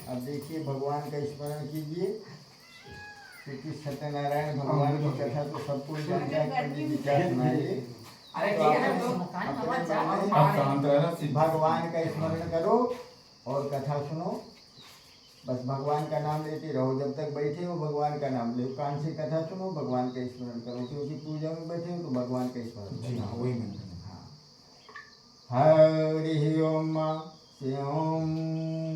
अब देखिए भगवान का स्मरण कीजिए, क्योंकि सत्यनारायण भगवान की कथा तो सबको ही जानता है। पंडित जी क्या सुनाइए। तो अपने भगवान का स्मरण करो और कथा सुनो। बस भगवान का नाम लेते रहो, जब तक बैठे हो भगवान का नाम लो, कान से कथा सुनो, भगवान का स्मरण करो, क्योंकि पूजा में बैठे हो तो भगवान का स्मरण करो। वही हरि ओम श्री ओम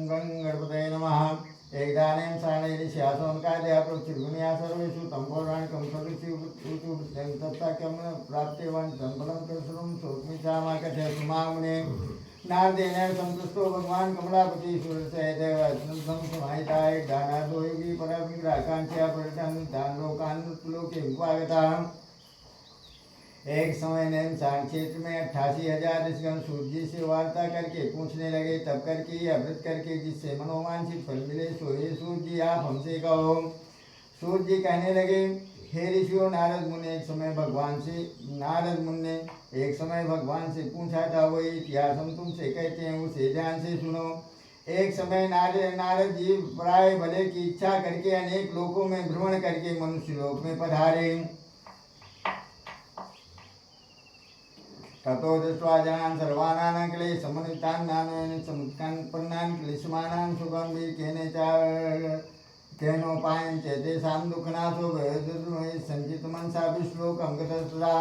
गणपतये नमः। एकदानेन सारणेन श्यासोन्कादया प्रचुर्गुणया सर्वेषु तम्पोराणकं सर्वेषु तत्साख्यं प्राप्त्यवन् तम्फलं कर्षणं सोत्मिचामाकथय सुमामुने। नारदेन संतुष्टो भगवान कमलापति सुरसहित समाहिताय दानादो योगी परविग्रहाकांक्षया परितं दान लोकान् लोके उपागतः। एक समय नैमिषारण्य क्षेत्र में 88,000 ऋषिगण सूर्य जी से वार्ता करके पूछने लगे, तब करके या व्रत करके जिससे मनोवांछित फल मिले सो हे सूर्य जी आप हमसे कहो। सूर्य जी कहने लगे, हे ऋषियों, नारद मुनि एक समय भगवान से पूछा था, वही इतिहास हम तुमसे कहते हैं, उसे ध्यान से सुनो। एक समय नारद जी प्राय भले की इच्छा करके अनेक लोकों में भ्रमण करके मनुष्य लोक में पधारे। ततो दृष्ट्वा जनान् सर्वानां क्लेशमनुतान् समुत्पन्नान् क्लेशमानान् केनोपायं च तेषां दुःखनाशो भवेत् संचितमनसा विश्लोकं गतस्तदा।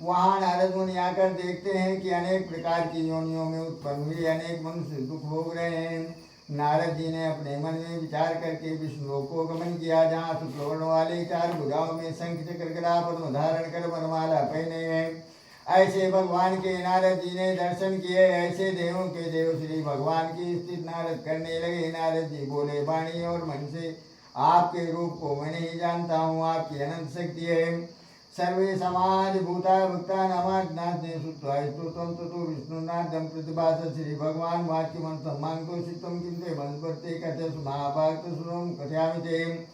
वहाँ नारद मुनि आकर देखते हैं कि अनेक प्रकार की योनियों में उत्पन्न हुए अनेक मनुष्य दुख भोग रहे हैं। नारद जी ने अपने मन में विचार करके विष्णुलोक को गमन किया, जहाँ शुक्लवर्ण वाले 4 भुजाओं में शंख चक्र गदा पद्म धारण कर वनमाला पहने हैं। ऐसे भगवान के नारद जी ने दर्शन किए। ऐसे देवों के देव श्री भगवान की स्तुति नारद करने लगे। नारद जी बोले, वाणी और मन से आपके रूप को मैं नहीं जानता हूँ, आपकी अनंत शक्ति है। सर्वे समाज भूता भक्ता नामाज्ञाते स्तुत्वं ततो विष्णुनाथं प्रतिभास। श्री भगवान वाक्यमंतं मांगतो सिद्धं किंते वंशवर्ते कथय महाभारत सुरम कथयामि ते।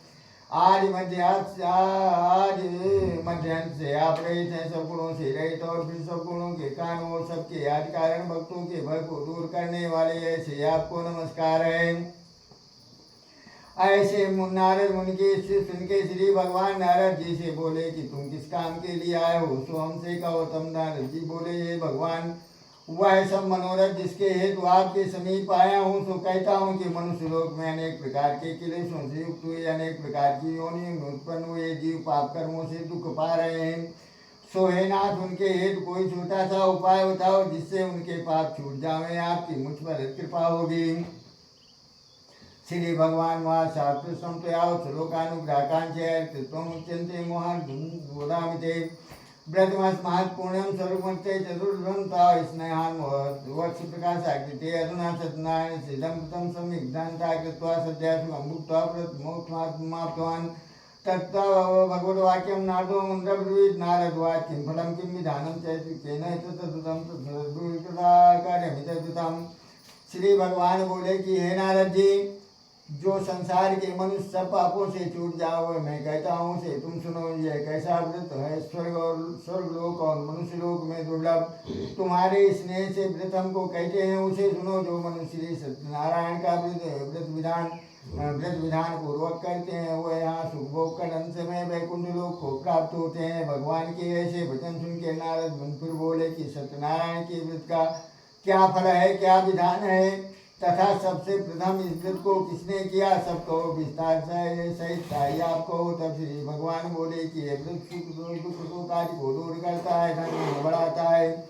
आदि मध्यांत से आप रहित हैं, सब गुणों से रहित और फिर सब गुणों के कारण और सबके आदि कारण भक्तों के भय को दूर करने वाले, ऐसे आपको नमस्कार है। ऐसे नारद मुनि के सुन के श्री भगवान नारद जी से बोले कि तुम किस काम के लिए आए हो, सो हमसे कहो। तब नारद जी बोले, हे भगवान, वह सब मनोरथ जिसके हेतु आपके समीप आया हूँ, सो कहता हूँ कि मनुष्य लोक में अनेक प्रकार के क्लेशों से युक्त हुए अनेक प्रकार की योनि में उत्पन्न हुए जीव पाप कर्मों से दुख पा रहे हैं। सो हे नाथ, उनके हेतु कोई छोटा सा उपाय बताओ जिससे उनके पाप छूट जावे, आपकी मुझ पर कृपा होगी। श्री भगवान वहाँ शास्त्र संप्रयाव श्लोकानुग्राकांक्षे मोहन बोधामिते व्रतमस्मात् पुण्यं स्वरूपमस्ते चतुर्भ्रंता स्नेहान् वक्ष प्रकाशाकृते अधुना सत्यनारायण सिद्धं सम्यग्धान्ता कृत्वा सत्यासुखं भुक्त्वा मोक्षमाप्तवान्। तत्तः भगवद्वाक्यं नारदो मुन्द्रब्रवीत्। नारदवाक्यं किं फलं किं विधानं चैतन्येन तद्दुतं कार्यमिदं। श्री भगवान बोले कि हे नारद जी, जो संसार के मनुष्य सब पापों से छूट जाओ, मैं कहता हूँ से तुम सुनो। यह कैसा व्रत है, स्वर्गलोक और मनुष्य लोक में दुर्लभ। तुम्हारे स्नेह से व्रत हमको कहते हैं, उसे सुनो। जो मनुष्य श्री सत्यनारायण का व्रत विधान पूर्वक करते हैं, वह यहाँ सुख भोग कर अंत में वैकुंठ लोक को प्राप्त होते हैं। भगवान के ऐसे वचन सुन के नारद मुनि फिर बोले कि सत्यनारायण के व्रत का क्या फल है, क्या विधान है, तथा सबसे प्रथम इस व्रत को किसने किया, सबको विस्तार से सहित चाहिए आपको। तब श्री भगवान बोले कि ये व्रत सुख दुख को कार्य को दूर करता है, धन को बढ़ाता है,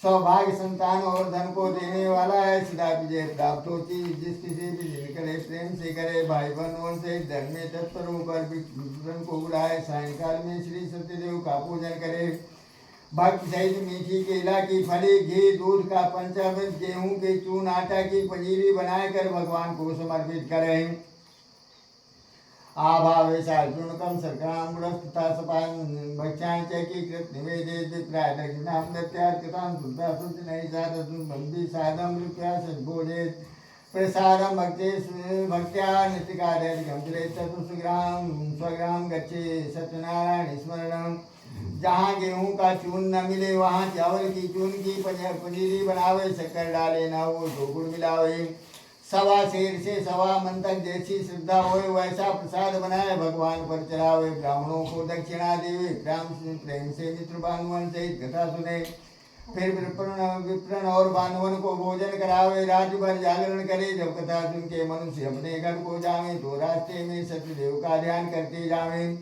सौभाग्य संतान और धन को देने वाला है, सीधा विजय प्राप्त होती। जिस किसी भी निकले प्रेम से करे, भाई बहनों से धर्म में तत्पर होकर विष्णु को बुलाए, सायंकाल में श्री सत्यदेव का पूजन करे, भक्त सहित मीठी केला की फली, घी, दूध का पंचामृत, गेहूं के चून, आटा की पंजीरी बनाकर भगवान को समर्पित करें। आभावेशार्जुनकं शर्करां गुडस्तथा सपान् भक्ष्यां च एकीकृत निवेदयेत् विप्राय दक्षिणां दत्यार्पितां शुद्धाशुद्धिनैः साधुं साधं रूप्या सद्भोजयेत्। प्रसादं भक्त्या नित्यकार्यं चलेत्। स्वग्राम गच्छे सत्यनारायण स्मरणम्। जहाँ गेहूं का चून न मिले, वहाँ चावल की चून की पंजीरी बनावे, शक्कर डाले न हो तो गुड़ मिलावे। सवा शेर से सवा मन तक जैसी श्रद्धा हो वैसा प्रसाद बनाए भगवान पर चढ़ावे। ब्राह्मणों को दक्षिणा देवे। प्रेम से मित्र बांधवन सहित कथा सुने। फिर विप्रन और बांधवन को भोजन करावे। रात भर जागरण करे। जब कथा सुन के मनुष्य अपने घर को जावे तो रास्ते में सत्यदेव का ध्यान करते जावे।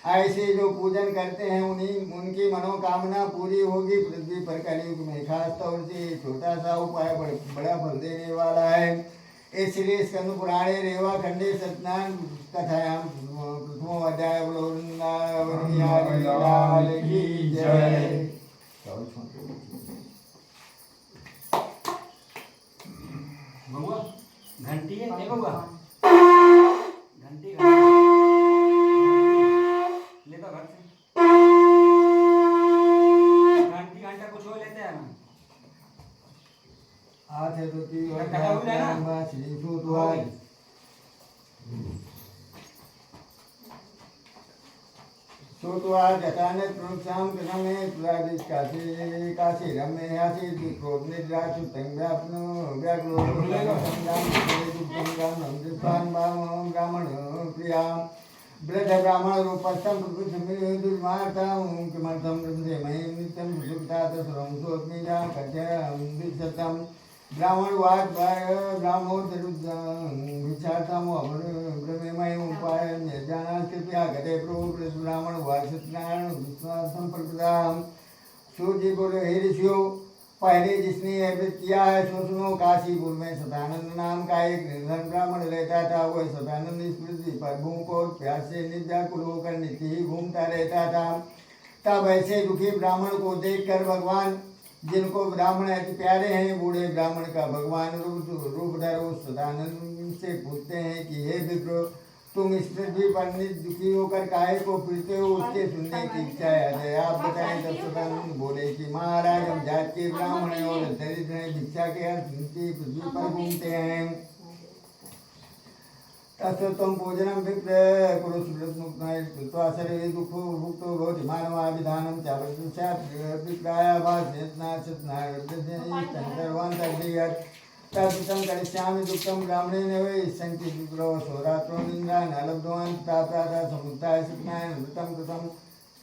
ऐसे जो पूजन करते हैं उनकी मनोकामना पूरी होगी। पृथ्वी पर कलयुग में खास तौर से छोटा सा उपाय बड़ा फल देने वाला है। इसलिए स्कंद पुराणे रेवा खंडे सत्यनारायण कथायाम प्रथमो अध्याय वृंदावन बिहारी लाल की जय। बबुआ घंटी है नहीं बबुआ घंटी लेता घर से घंटी घंटा कुछ हो लेते हैं ना आठ तो की और कथा हो जाए ना श्री सूतवाज सूतवाज अचानक प्रोत्साहन क्रमे तुलादिश काशी रम्य यासी क्रोध निद्रा सुतंग व्यापनो व्याग्रो संग्राम संग्राम नमस्कार ब्राह्मण प्रिया ब्रज ब्राह्मण रूपस्थम पृथ्वी दुर्मार्तां किमर्थं ब्रह्मे मयि नित्यं सुखता सर्वं सोत्मीजा कथयं विसतम् ब्राह्मणवाद ब्राह्मणो भिक्षार्थम ब्रह्ममय उपाय जाना कृपया गते प्रभु ब्राह्मणवाद सत्यनारायण विश्वासम प्रदान। सूर्य बोले हे ऋषियों पहले जिसने यह व्रत किया है सो सुनो। काशीपुर में सदानंद नाम का एक निर्धन ब्राह्मण रहता था। वह सदानंद इस पृथ्वी पर भूख और प्यास से निव्याकुल होकर नित्य ही घूमता रहता था। तब ऐसे दुखी ब्राह्मण को देखकर भगवान जिनको ब्राह्मण अति प्यारे हैं बूढ़े ब्राह्मण का भगवान रूपधर उस सदानंद से पूछते हैं कि हे विप्र तुम इस पृथ्वी पर दुखी होकर काहे को फिरते हो। उसके सुनने की इच्छा है आप बताएं। तब सदानंद बोले कि महाराज हम जात के ब्राह्मण हैं और दरिद्र हैं। भिक्षा के अर्थ पृथ्वी पर घूमते हैं। तत्वं भोजनं कुरुस्मृत्वा शरीरे दुःखो भुक्तो भवति मानवाभिधानं चापृच्छाप्रायाभासर्वान्तर्यत् तद्वितं करिष्यामि दुःखं ब्राह्मणेन वै सन्ति विप्रो सौरात्रो निन्द्रा न लब्धवान् प्रातः समुत्थाय सत्यनारायण व्रतं कृतं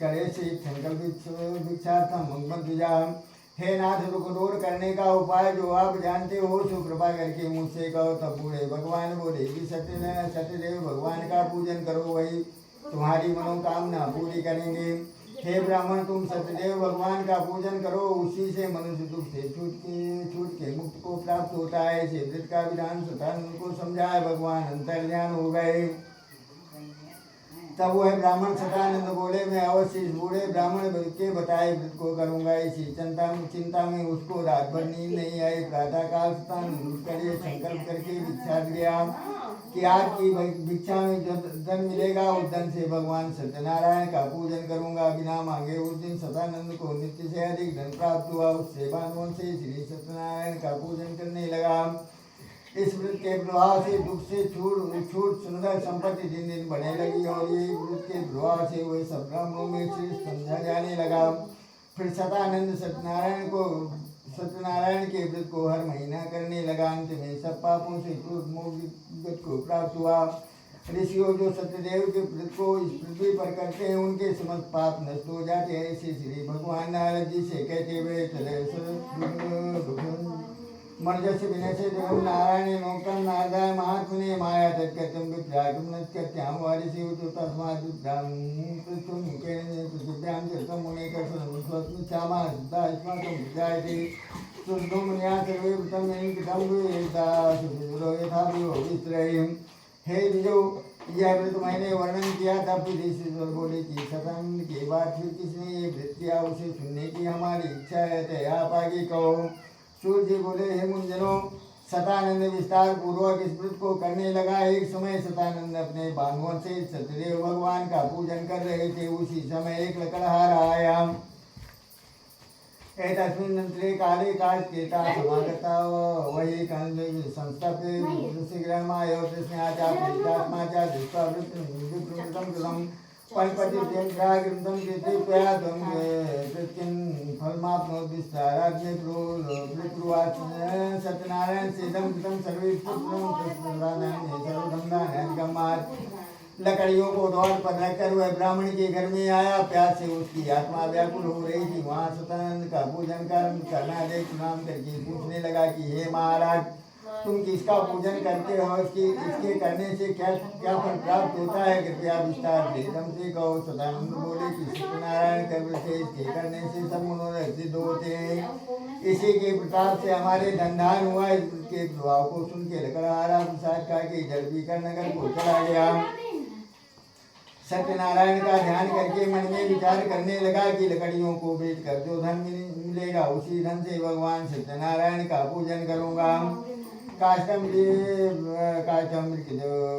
करेषि संकल्पिच्छार्थं मग्नद्विजाम्। हे नाथ दुख दूर करने का उपाय जो आप जानते हो सो कृपा करके मुझसे कहो। तब बूढ़े भगवान बोले कि सत्यदेव भगवान का पूजन करो वही तुम्हारी मनोकामना पूरी करेंगे। हे ब्राह्मण तुम सत्यदेव भगवान का पूजन करो उसी से मनुष्य दुख से छूट के मुक्त को प्राप्त होता है। इसे व्रत का विधान सतानंद को समझाए भगवान अंतर्ध्यान हो गए। तब वह ब्राह्मण सतानंद बोले मैं अवश्य इस बूढ़े ब्राह्मण के बताए व्रत को करूँगा। इसी चिंता में उसको रात भर नींद नहीं आई। प्रातःकाल सतानंद उठकर ये संकल्प करके भिक्षा गया कि आज की भिक्षा में जो धन मिलेगा उस धन से भगवान सत्यनारायण का पूजन करूँगा बिना मांगे। उस दिन सतानंद को नित्य से अधिक धन प्राप्त हुआ। उससे बांधवन से श्री सत्यनारायण का पूजन करने लगा। इस व्रत के प्रभाव से दुख से छूट सुंदर संपत्ति दिन दिन बढ़ने लगी और ये व्रत के प्रभाव से वह सब ब्राह्मणों में श्रेष्ठ समझा जाने लगा। फिर सतानंद सत्यनारायण के व्रत को हर महीना करने लगा। अंत में सब पापों से मोक्ष को प्राप्त हुआ। ऋषियों जो सत्यदेव के व्रत को इस पृथ्वी पर करते हैं उनके समस्त पाप नष्ट हो जाते हैं। ऐसे श्री भगवान नारद जी से कहते हुए मर्जस्य विनश्य देवं नारायणे नोक्तं नारदाय महात्मने माया तत्कर्तुं विप्राकुं नत्कर्त्यां वारिषि उत तस्मात् विप्रां पृथुं मुखेन पृथिव्यां चरतं मुने कर्षणं स्वस्मिच्छामा सिद्धा युष्माकं विजायते शुद्धो मुनिया सर्वे वृतं कृतं वेदा सुविदुरो यथा विवो विस्त्रयम्। हे द्विजो यह व्रत मैंने वर्णन किया तब ऋषिश्वर बोले कि सतानंद के बाद फिर किसने ये व्रत किया उसे सुनने की हमारी इच्छा है तो आप आगे कहो। सूर्य बोले हे मुंजनों सतानंद विस्तार पूर्वक इस व्रत को करने लगा। एक समय सतानंद अपने बांधवों से सत्यदेव भगवान का पूजन कर रहे थे। उसी समय एक लकड़हारा आया। एतस्मिन् नन्तरे काले कार्तिकेता समागता वही संस्थाप्य शीघ्रमाय तस्मात् दृष्ट्वा वृत्तं कृतं पल्पतिग्राग्रन्थं कृते त्वया त्वं कृत्यं फलमाप्नोति विस्ताराग्ने प्लुवाच सत्यनारायण सेदं कृतं सर्वे पुत्रं तस्मदानानि सर्वधन्दानाधिगमात्। लकड़ियों को द्वार पर रखकर वह ब्राह्मण के घर में आया। प्यास से उसकी आत्मा व्याकुल हो रही थी। वहाँ सत्यनारायण का पूजन करना देख प्रणाम करके पूछने लगा कि हे महाराज, तुम किसका पूजन करते हो? इसके करने से क्या क्या फल प्राप्त होता है? कृपया विस्तार से एकदम से कहो। सदानंद बोले कि सत्यनारायण कर्म से इसके करने से सब मनोरथ सिद्ध होते हैं। इसी के प्रताप से हमारे धनधान हुआ। इसके प्रभाव को सुन के लकड़हारा प्रसाद खा के जल पीकर नगर को चला गया। सत्यनारायण का ध्यान करके मन में विचार करने लगा कि लकड़ियों को बेचकर जो धन मिलेगा उसी धन से भगवान सत्यनारायण का पूजन करूंगा। काष्ठम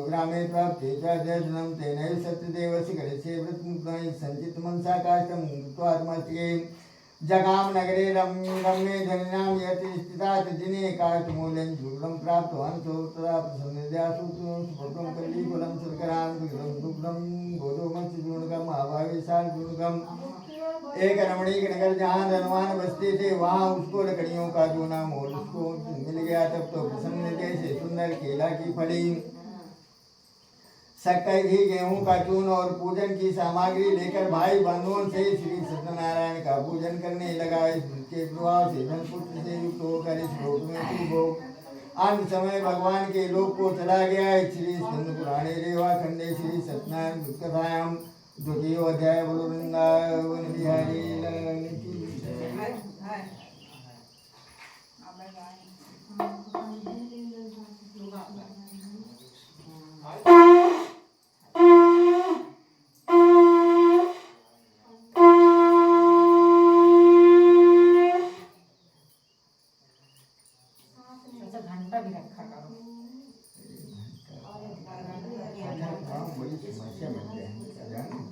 ग्रामे प्राप्त दर्शनम तेन सत्यदेवस्य करिष्ये व्रतमुक्तः संचित मनसा काष्ठम कृत्वात्मस्ते जगाम नगरे रम्ये जनिनां यति स्थिता दिने काष्ठमूलं दुर्गं प्राप्तवान् तदा प्रसन्नदया सुपुत्रं कल्लीकुलं शर्करां दुग्धं गोधूमश्चूर्णकम् आभावेशार्जुनकम्। एक रमणीक नगर जहाँ धनवान बसते थे वहाँ उसको लकड़ियों का दूना मोल उसको मिल गया। तब तो प्रसन्न जैसे सुंदर केला की फली, शक्कर घी, गेहूं का चून और पूजन की सामग्री लेकर भाई बंधुओं से श्री सत्यनारायण का पूजन करने लगा। इसके प्रभाव से धनपुत्र से युक्त होकर इस लोक में शुभ हो अंत समय भगवान के लोक को चला गया। श्री स्कंद पुराणे रेवा खंडे श्री सत्यनारायण कथायाम द्वितीय अध्याय। बोलो वृंदावन बिहारी लाल की घंटा भी रखा करो। बड़ी समस्या बन गया है।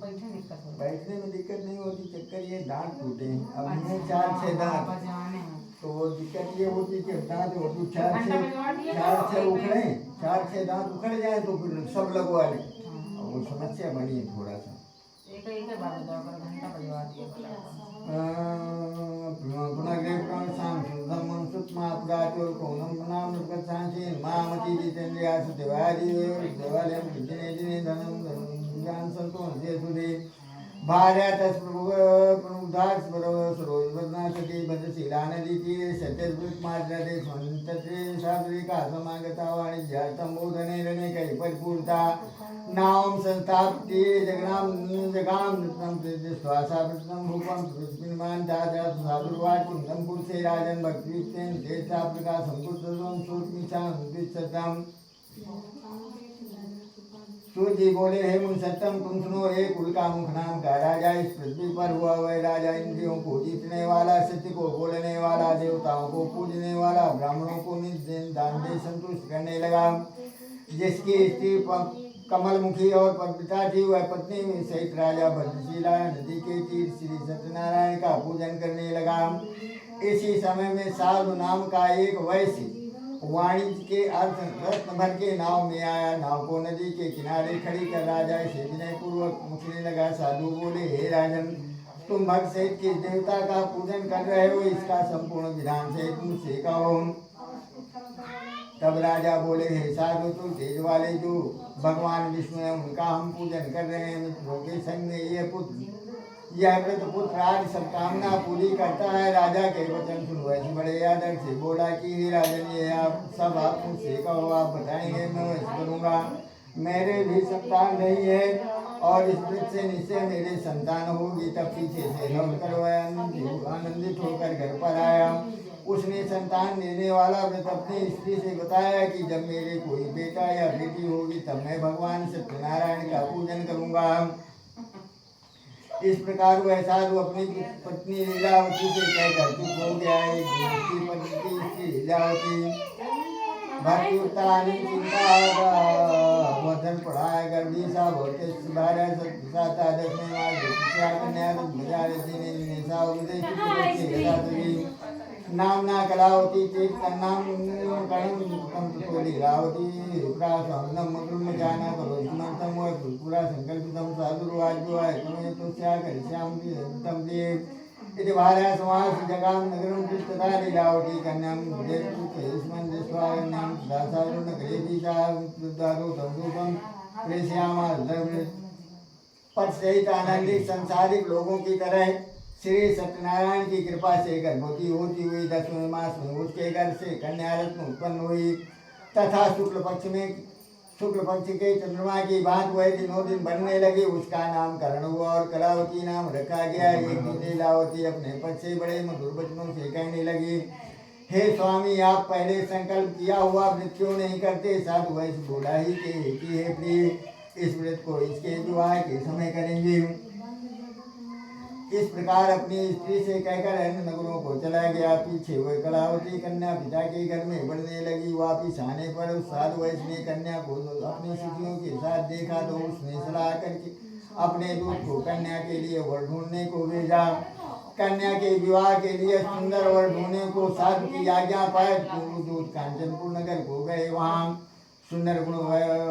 बैठने बैठने दिक्कत होती में दिक्कत नहीं होती, चक्कर ये दांत टूटे हैं। अब ये 4-6 दांत, बजाने में तो वो दिक्कत ये होती कि दांत वो तो घंटा बजवा दिया करो। 4-6 उखड़े, 4-6 दांत उखड़ जाए तो फिर सब लगवा ले। और वो समस्या बनी है थोड़ा सा। एक बार बजाओ कर घंटा बजवा दिया पुनर्ग्रे प्राण शाम सुधम सुत्मा अपराचोर कोनम नाम नृपत्सांचीन मामती जितेंद्रिया सुदेवादी देवालयम जिने जिने धनम ज्ञान संतोष जे सुदे भार्या तस्प्रभुदास सरोज बदना सती भद्रशीला नदी तीरे सत्यद्भुत मार्जते स्वंतत्रे साधुरिका समागता वाणिज्यार्थम बोधने रणे कई परिपूर्ता नाम संस्थाप्ति जगनाम जगाम नृत्यम श्वासावृतम भूपम पृथ्वीमान दादा साधुर्वाट कुंदम पुरुषे राजन भक्तिवित्तेन देशा प्रकाशम पुत्रम सूर्मिशां विश्वतम। सूर्य जी बोले, हे मुनिसत्तम तुम सुनो। एक कुल का मुख नाम का राजा इस पृथ्वी पर हुआ। वह राजा इंद्रियों को जीतने वाला, सत्य को बोलने वाला, देवताओं को पूजने वाला, ब्राह्मणों को निज दान दे संतुष्ट करने लगा। जिसकी स्त्री कमल मुखी और पवित्रता थी वह पत्नी सहित राजा भद्रशीला नदी के तीर श्री सत्यनारायण का पूजन करने लगा। इसी समय में साधु नाम का एक वैश्य वाणिज्य के अर्थ रत्न भर के नाव में आया। नाव को नदी के किनारे खड़ी कर राजा से विनय पूर्वक पूछने लगा। साधु बोले, हे राजन, तुम भक्त सहित किस देवता का पूजन कर रहे हो? इसका संपूर्ण विधान सहित मुझसे कहो। तब राजा बोले, हे साधु, तो तेज वाले जो भगवान विष्णु है उनका हम पूजन कर रहे हैं। मित्रों के संग में यह व्रत पुत्र आज सब कामना पूरी करता है। राजा के वचन सुन वैसे बड़े आदर से बोला कि हे राजन, ये आप सब आप मुझसे कहो, आप बताएंगे मैं वैसे करूँगा। मेरे भी संतान नहीं है और इस व्रत से निश्चय मेरे संतान होगी। तब पीछे से लौटकर वह आनंदित होकर घर पर आया। उसने संतान देने वाला व्रत अपनी स्त्री से बताया कि जब मेरे कोई बेटा या बेटी होगी तब मैं भगवान सत्यनारायण का पूजन करूँगा। इस प्रकार वह साधु अपनी पत्नी लीलावती से कहकर चुप हो गया। एक दूसरी पत्नी की लीलावती भक्तियुक्ता चिंता वचन पढ़ाया गर्भी सा भोटे 12 कन्या नामना कलावती चेत कन्नाम कणम तम तोली रावती प्रासंगम मुद्रम जाना करो समर्थम व पूरा संकल्पितम साधुर्वाज्यो है तुम्हें तो क्या कर श्याम तम देव इति भार्या समास जगाम नगरम कृष्णता लीलावती कन्याम देवपुत इसमन देशवागन्याम दासारुण नगरेदीशा दारो तमरूपम प्रेष्यामा धर्म पद सहित आनंदित संसारिक लोगों की तरह श्री सत्यनारायण की कृपा से गर्भवती होती हुई 10वें मास में उसके घर से कन्या रत्न उत्पन्न हुई तथा शुक्ल पक्ष के चंद्रमा की बात वह दिनों दिन बनने लगे। उसका नामकरण हुआ और कलावती नाम रखा गया। एक दिन लीलावती अपने पद से बड़े मधुर वचनों से कहने लगी, हे स्वामी, आप पहले संकल्प किया हुआ व्रत क्यों नहीं करते? साधु वैश्य बोला ही कि हे प्रिय, इस व्रत को इसके विवाह के समय करेंगे। इस प्रकार अपनी स्त्री से कहकर अन्य नगरों को चला गया। पीछे वह कलावती कन्या पिता के घर में बढ़ने लगी। वापिस आने पर उस साधु वैश्य ने कन्या को अपनी शिष्यों के साथ देखा तो उसने सलाह करके अपने दूत को कन्या के लिए वर ढूंढने को भेजा। कन्या के विवाह के लिए सुंदर वर ढूंढने को साधु की आज्ञा पाए दूत कांचनपुर नगर को गए। वहाँ सुंदर गुण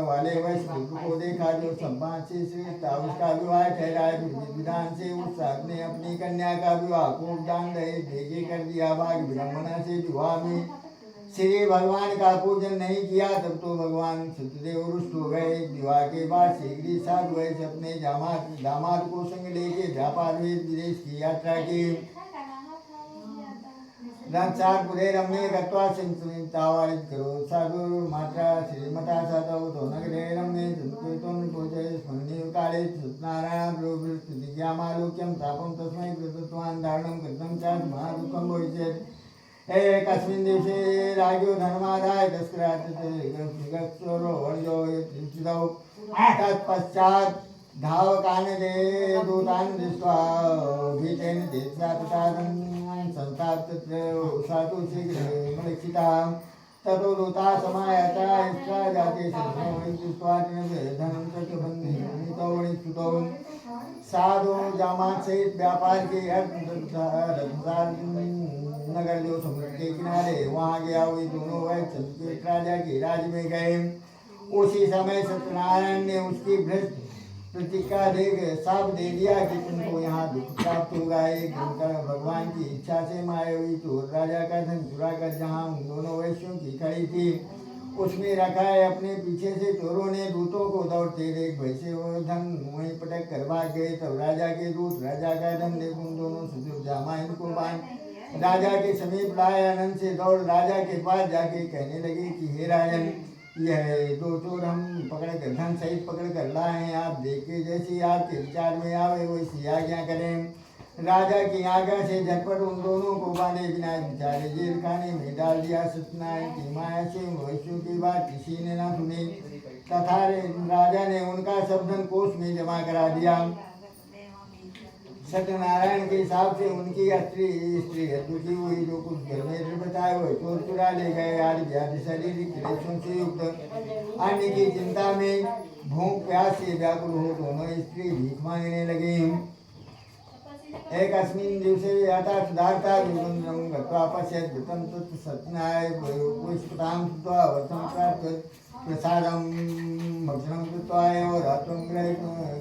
वाले वैश्य को देखा जो सम्मान से श्रेष्ठ था। उसका विवाह ठहराए। विधान से उस साधु ने अपनी कन्या का विवाह को दान देके कर दिया। भाग विडम्बना से विवाह में श्री भगवान का पूजन नहीं किया तब तो भगवान सत्यदेव रुष्ट हो गए। विवाह के बाद शीघ्र साधु वैश्य अपने दामाद को संग लेके व्यापार विदेश की यात्रा की। रंचारपुरे रम्ये गत्वा सिंतावारित करो साधु मात्रा श्रीमता साधव तो नगरे रम्ये संकीर्तन पूजे स्मरणीय काले सत्यनारायण प्रतिज्ञामालोक्यम तापम तस्मै कृतत्वान् धारणं कृतं च महादुःखं भविष्यति। एकस्मिन् दिवसे राज्ञो धर्मादाय तस्कराचोरो वर्जो यत्रिचितौ तत्पश्चात् धावकान् दे दूतान् दृष्ट्वा भीतेन देशा तथा संताप्त साधु शीघ्रमलक्षिता ततो दूता समायाता इष्टा जाते धनं चक्रबन्धितो साधु जामात सहित व्यापार के नगर जो समुद्र के किनारे वहाँ गया। हुई दोनों वह संस्कृत राजा के राज्य में गए। उसी समय सत्यनारायण ने उसकी भ्रष्ट प्रतिज्ञा देख साफ दे दिया कि तुमको यहाँ दुख प्राप्त होगा। एक दिन भगवान की इच्छा से मारे हुई चोर राजा का धन चुरा कर जहाँ उन दोनों वैश्यों की खड़ी थी उसमें रखा है। अपने पीछे से चोरों ने दूतों को दौड़ते देख वैसे वो धन वहीं पटक कर भाग गए। तब राजा के दूत राजा का धन देख उन दोनों सुजुग जामा इनको बांध राजा के समीप लाए। आनंद से दौड़ राजा के पास जाके कहने लगे कि हे राजन, यह दो चोर हम पकड़ कर धन सहित पकड़ कर लाए हैं। आप देखे जैसी आपके विचार में आवे वैसी आज्ञा करें। राजा की आज्ञा से झटपट उन दोनों को बांधे बिना बिचारे जेल खाने में डाल दिया। सत्यनारायण की माया से वैश्यों की बात किसी ने न सुनी तथा राजा ने उनका सब धन कोष में जमा करा दिया। सत्यनारायण के हिसाब से उनकी स्त्री दुखी हुई। जो कुछ घर में बताए हुए चोर चुरा ले गए। आदि व्याधि शारीरिक क्लेशों से युक्त अन्य की चिंता में भूख प्यास से व्याकुल हो दोनों स्त्री भीख मांगने लगी। एकस्मिन् दिवसे यथा सुधार्ता विवन्द्रं गत्वा पश्यत् वृत्तं तत् सत्यनारायण पुष्पतां कृत्वा वर्थं प्राप्त प्रसादं भक्षणं कृत्वा एव रात्रं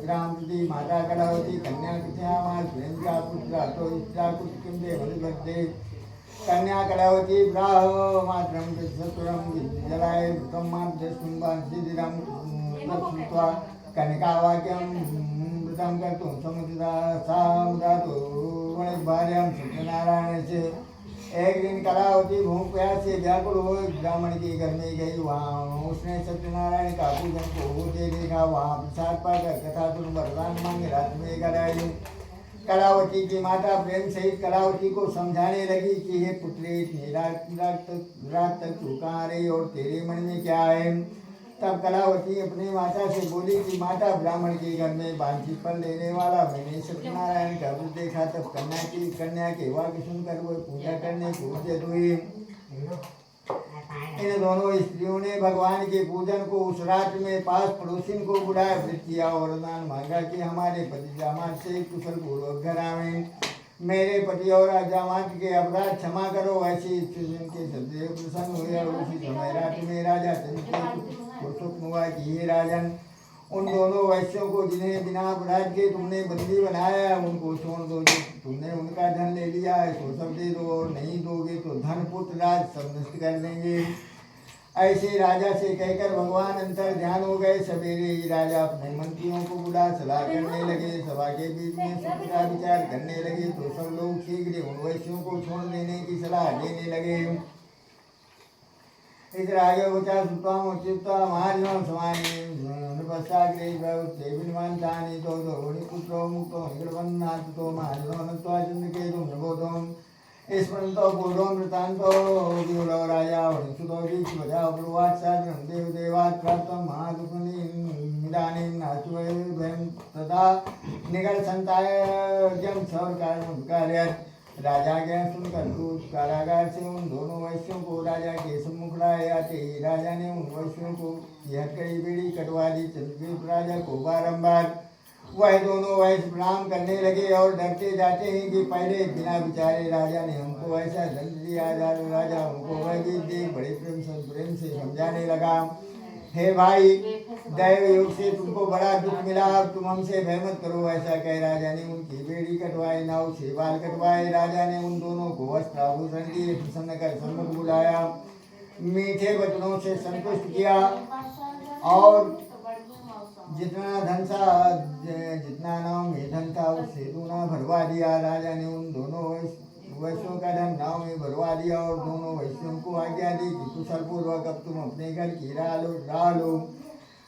ग्राम प्रति माता कलावती कन्या कृत्यामास प्रेन्द्रा पुत्रा तो इष्टा कुटिं देवनिबद्धे कन्या कलावती प्राह मात्रं सत्वरं जलाय वृतं मां दृष्टुं वाञ्छिदिरं तत्कृत्वा कनिकावाक्यं वृतं कर्तुं समुदिता सा मुदा तो भार्यां सत्यनारायण से। एक दिन कलावती भूख प्यास से व्याकुल हो ब्राह्मण के घर में गई। वहाँ उसने सत्यनारायण का पूजन को होते देखा। वहाँ प्रसाद पाकर कथा सुन वरदान मांगे रात में घर आई। कलावती की माता प्रेम सहित कलावती को समझाने लगी कि हे पुत्री, रात तक तू कहाँ रही और तेरे मन में क्या है? तब कलावती अपनी माता से बोली कि माता, ब्राह्मण के घर में वांछित फल लेने वाला मैंने सत्यनारायण का रूप देखा। तब कन्या के वाक्य सुनकर वो पूजा करने को उद्यत हुई। इन दोनों स्त्रियों ने भगवान के पूजन को उस रात में पास पड़ोसिन को बुलाया, व्रत किया और वरदान मांगा कि हमारे पति जामात से कुशल पूर्वक घर आवे। मेरे पति और राजावांत के अपराध क्षमा करो। ऐसी के सदैव प्रसन्न हुए और उसी समय रात्रि में राजा चंद्रकेतु को स्वप्न हुआ कि हे राजन, उन दोनों वैश्यों को जिन्हें बिना अपराध के तुमने बंदी बनाया है उनको छोड़ दो। जो तुमने उनका धन ले लिया है सो सब दे दो, और नहीं दोगे तो धन पुत्र राज सब नष्ट कर देंगे। ऐसे राजा से कहकर भगवान अंतर ध्यान हो गए। सवेरे ही राजा अपने मंत्रियों को बुला सलाह करने लगे। सभा के बीच में सुख का विचार करने लगे तो सब लोग शीघ्र उन वैश्यों को छोड़ देने की सलाह देने लगे। इस राजा वचा सुत्वाम उचिता महाजनों समाने पश्चाग्रे विनवंतानि तो दोनि पुत्रो मुक्तो निगलवन्नाथ तो महाजनों नत्वा चंद्रकेतुं नबोधोम। इस परंतो पूर्वं वृतांतो विहुलो राजा सुतो विश्वजा ब्रुवाचार्यं देवदेवात् प्राप्तं महादुःखनिदानीं नाचुभयं तथा निगलसंताय जम सौर कार्यं। राजा के सुनकर दूत कारागार से उन दोनों वैश्यों को राजा के सम्मुख लाए। आते ही राजा ने उन वैश्यों को यह कड़ी बेड़ी कटवा दी। चंद्रकेतु राजा को बारंबार वह दोनों वैश्य प्रणाम करने लगे और डरते जाते हैं कि पहले बिना विचारे राजा ने हमको ऐसा दंड दिया। राजा उनको वह भी देख बड़े प्रेम से समझाने लगा। हे भाई, दैव योग से तुमको बड़ा दुख मिला, अब तुम हमसे भय मत करो। ऐसा कह राजा ने उनकी बेड़ी कटवाई, नाव से बाल कटवाए। राजा ने उन दोनों को वस्त्र आभूषण दिए, प्रसन्न कर सम्मुख बुलाया, मीठे वचनों से संतुष्ट किया और जितना नाव में धन था उससे दूना भरवा दिया। राजा ने उन दोनों वैश्यों का धन नाव में भरवा दिया और दोनों वैश्यों को आज्ञा दी कि कुशल पूर्वक अब तुम अपने घर की राह लो।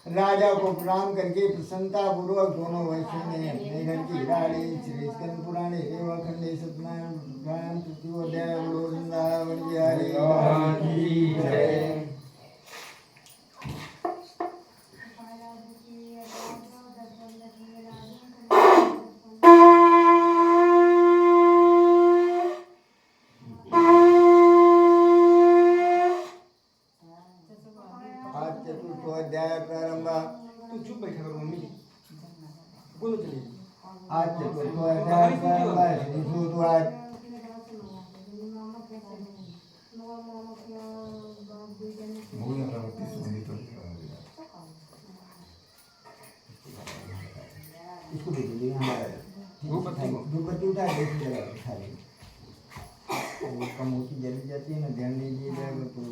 राजा को प्रणाम करके प्रसन्नता पूर्वक दोनों वैश्यों ने अपने घर की राह ली। श्री स्कंद पुराणे देवाखंडे सत्यनारायण तृतीयोध्याय वृंदावन बिहारी जय। चतुर्थोध्याय प्रारंभ। तू चुप बैठा करो मम्मी, बोलो चलिए। आज चतुर्थोध्याय प्रारंभ। श्री सूतवाच। इसको दे दीजिए हमारा धूपबत्ती उठा के इसमें लगा के खाली। वो कम होती जल्दी जाती है ना, ध्यान नहीं दिया जाएगा तो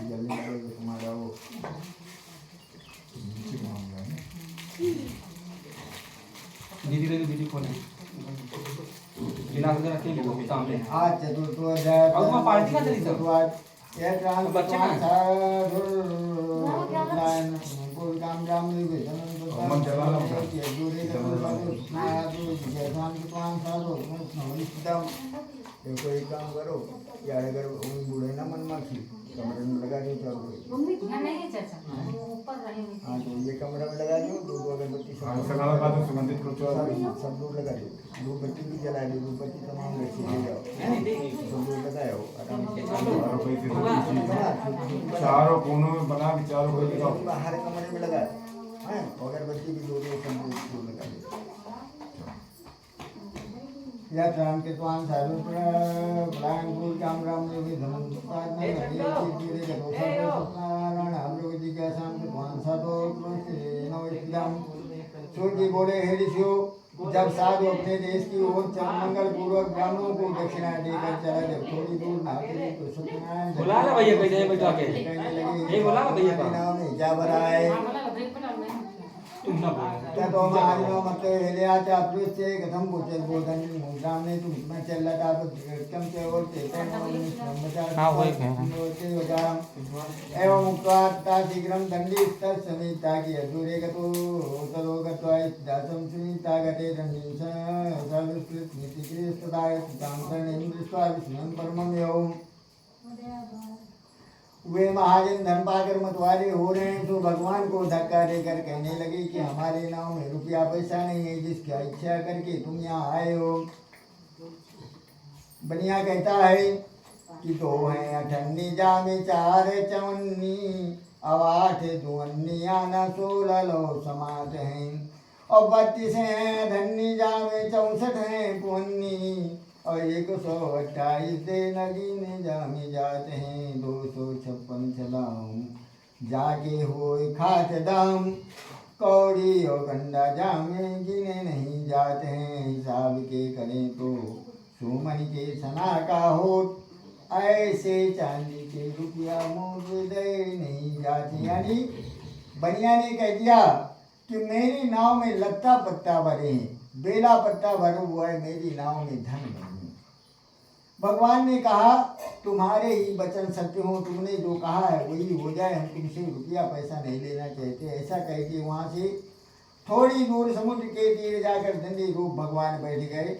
जल्दी लगेगा तुम्हारा वो दीदी देखो, दीदी कौन है? गिलास रखे हैं वो सामने। आज चतुर्थोध्याय और वहाँ पार्टी का चली सब। यह ट्रांस बच्चे कहाँ हैं? कोई काम जाम नहीं हुए हम जला रहा हूँ। कोई काम करो यार, अगर बूढ़े ना मन माखी कमरे में लगा दो चारों को। हाँ तो ये कमरे में लगा दो, दो अगरबत्ती सुगंधित सब लोग लगा दो, धूपबत्ती भी जला दो, धूपबत्ती तमाम रखी ले जाओ, सब लोग लगाओ आराम से। चारों कोनों में बना के चारों को लगाओ। बाहर कमरे में लगा है, अगरबत्ती भी दो सब लगा दो। या राम के स्वान साधु प्राणपुर काम राम योगी धर्म हम लोग जिज्ञासा के स्वान साधु सूर्य बोले हे ऋषियों, जब साधु अपने देश की ओर मंगल पूर्वक ब्राह्मणों को दक्षिणा देकर चला, जब थोड़ी दूर नाते तो सत्यनारायण बुला ला भैया को इधर बैठा के। कहने लगे ये बुला ला भैया को। नाम में क्या भरा है? तुम ना बोलो। तो महाजनों मत हेले आते अपृष्टे कथम बोचल बोधन मुद्राम ने तुम इतना चल रहा था कम से और चेतन एवं मुक्ता शीघ्रम दंडी स्तर समीता की अधूरे गतो तलो गत्वा दासम सुनीता गते दंडी सर्वस्कृत नीति स्तदाय ताम कर्णेम दृष्ट्वा विष्णुं परमं एवं वे महाजन धन पाकर मतवाले हो रहे हैं तो भगवान को धक्का देकर कहने लगे कि हमारे नाम में रुपया पैसा नहीं है, जिसकी इच्छा करके तुम यहाँ आए हो। बनिया कहता है कि दो हैं अठन्नी जामे चार चवन्नी, अब 8 दुअन्नी आना 16 लो समात हैं, और 32 हैं धन्नी जामे, 64 हैं पुन्नी और 128 दे नगीने जामे जाते हैं। 256 चलाऊं जाके होए खात दाम, कौड़ी और गंडा जामे गिने नहीं जाते हैं। हिसाब के करें तो सुमन के सना का होत, ऐसे चांदी के रुपया मोल दे नहीं जाते। यानी बनिया ने कह दिया कि मेरी नाव में लत्ता पत्ता भरे हैं, बेला पत्ता भरा हुआ है, मेरी नाव में धन नहीं। भगवान ने कहा तुम्हारे ही वचन सत्य हो, तुमने जो कहा है वही हो जाए, हम तुमसे रुपया पैसा नहीं लेना चाहते। ऐसा कह के वहाँ से थोड़ी दूर समुद्र के तीर जाकर दंडी रूप भगवान बैठ गए।